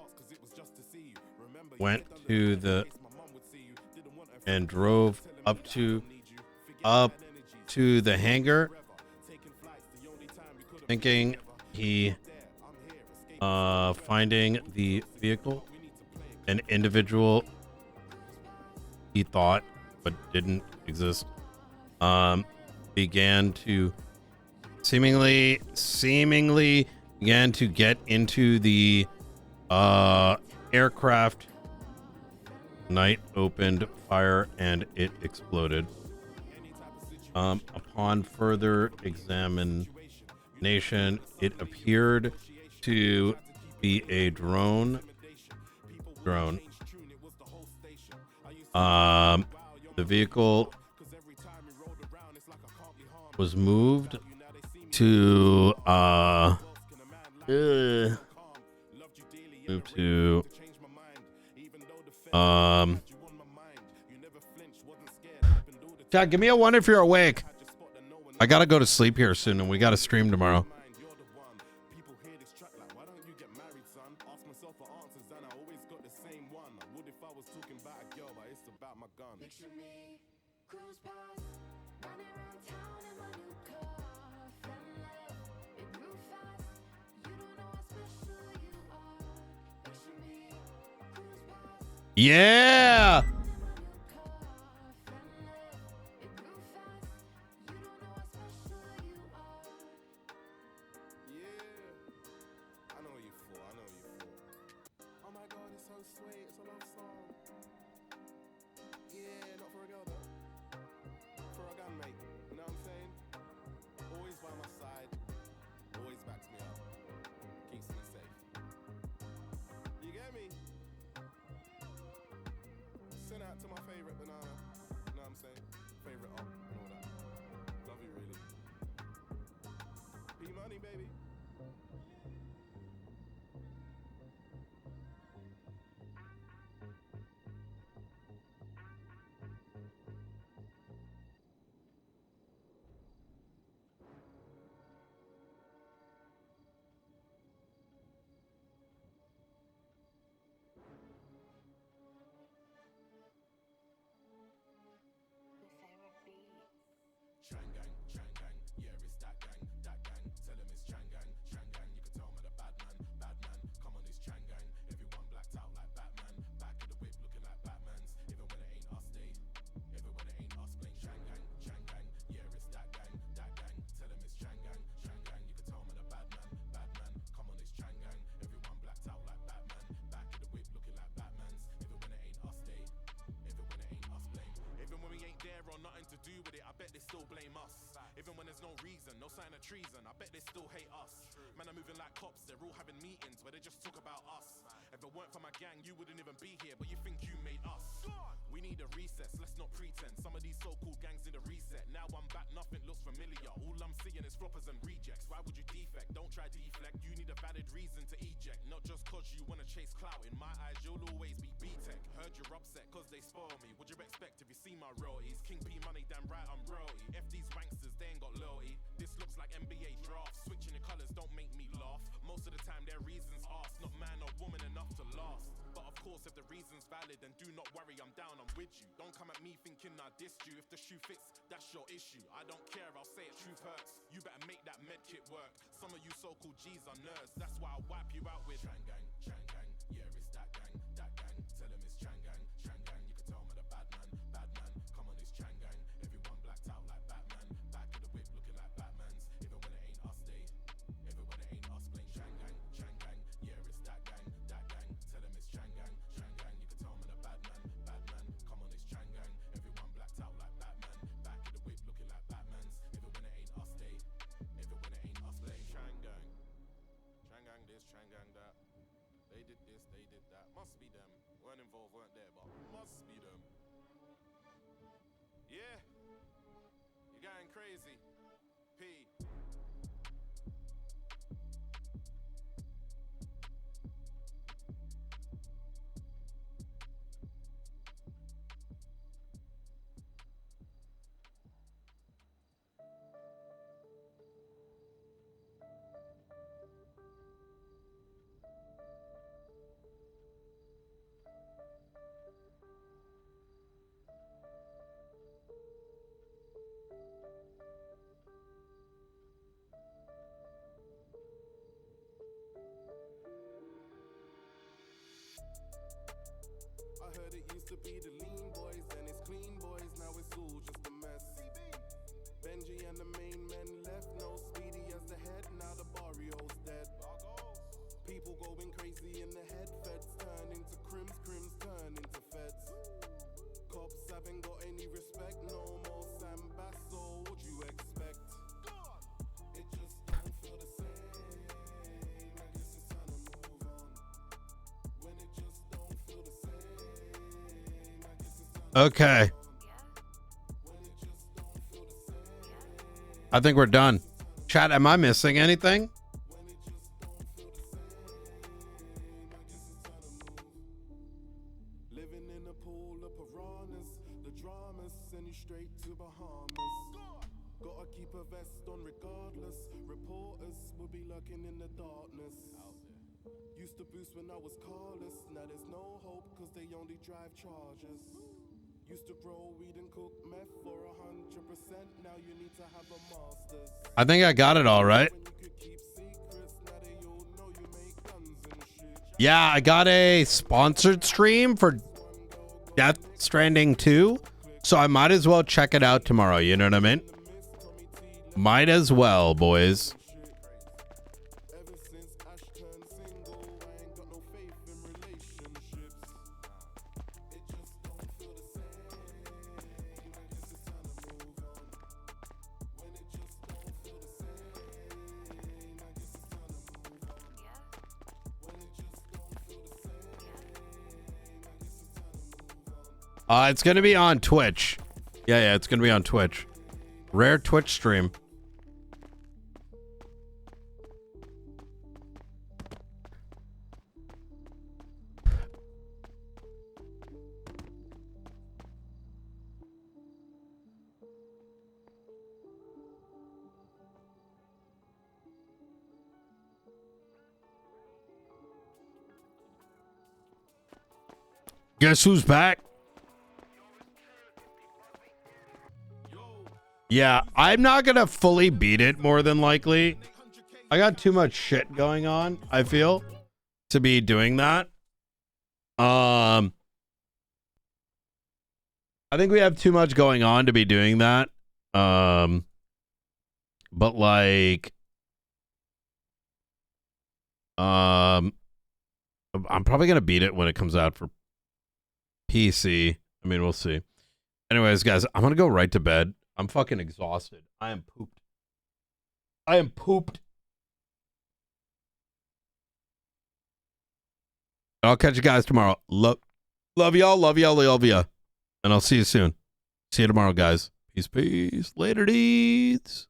went to the and drove up to the hangar, thinking he finding the vehicle. An individual he thought but didn't exist began to seemingly began to get into the aircraft. Knight opened fire and it exploded. Upon further examination, it appeared to be a drone. The vehicle was moved to Chad, give me a 1 if you're awake. I gotta go to sleep here soon, and we gotta stream tomorrow. Yeah. Treason, I bet they still hate us. Man are moving like cops, they're all having meetings where they just talk about us. If it weren't for my gang, you wouldn't even be here, but you think you made us. We need a recess, let's not pretend. Some of these so-called gangs need a reset. Now I'm back, nothing looks familiar. All I'm seeing is floppers and rejects. Why would you defect? Don't try to deflect. You need a valid reason to eject, not just cause you wanna chase clout. In my eyes, you'll always be B-Tech. Heard you're upset cause they spoil me. Would you expect if you see my royalties? King P money, damn right I'm royalty. F these wanksters, they ain't got loyalty. This looks like NBA draft. Switching your colors don't make me laugh. Most of the time their reasons asked, not man or woman enough to last. But of course if the reason's valid, then do not worry, I'm down, I'm with you. Don't come at me thinking I dissed you. If the shoe fits, that's your issue. I don't care, I'll say it, truth hurts. You better make that med kit work. Some of you so-called G's are nerds. That's why I'll wipe you out with Chang gang, yeah it's that gang, that gang. Tell him it's Chang gang, you can tell me the bad man, come on it's Chang gang. Everyone blacked out like Batman, back of the whip looking like Batman's. Even when it ain't us, they, even when it ain't us, blame Chang gang, yeah it's that gang, that gang. Tell him it's Chang gang, you can tell me the bad man, come on it's Chang gang. Everyone blacked out like Batman, back of the whip looking like Batman's. Even when it ain't us, they, even when it ain't us, blame Chang gang this, Chang gang that. They did this, they did that. Must be them. Weren't involved, weren't there, but must be them. Yeah, you're going crazy. P. I heard it used to be the lean boys, then it's clean boys, now it's all just a mess. Benji and the main men left, no Speedy as the head, now the barrio's dead. People going crazy in the head, feds turn into crims turn into feds. Cops haven't got any respect, no more Sam Basso. Okay. I think we're done. Chat, am I missing anything? I think I got it all right. Yeah, I got a sponsored stream for Death Stranding 2, so I might as well check it out tomorrow, you know what I mean? Might as well, boys. It's gonna be on Twitch. Yeah, it's gonna be on Twitch. Rare Twitch stream. Guess who's back? Yeah, I'm not gonna fully beat it, more than likely. I got too much shit going on, I feel, to be doing that. I think we have too much going on to be doing that. But like, I'm probably gonna beat it when it comes out for PC. I mean, we'll see. Anyways, guys, I'm gonna go right to bed. I'm fucking exhausted. I am pooped. I am pooped. I'll catch you guys tomorrow. Love y'all. Love ya. And I'll see you soon. See you tomorrow, guys. Peace. Later, deeds.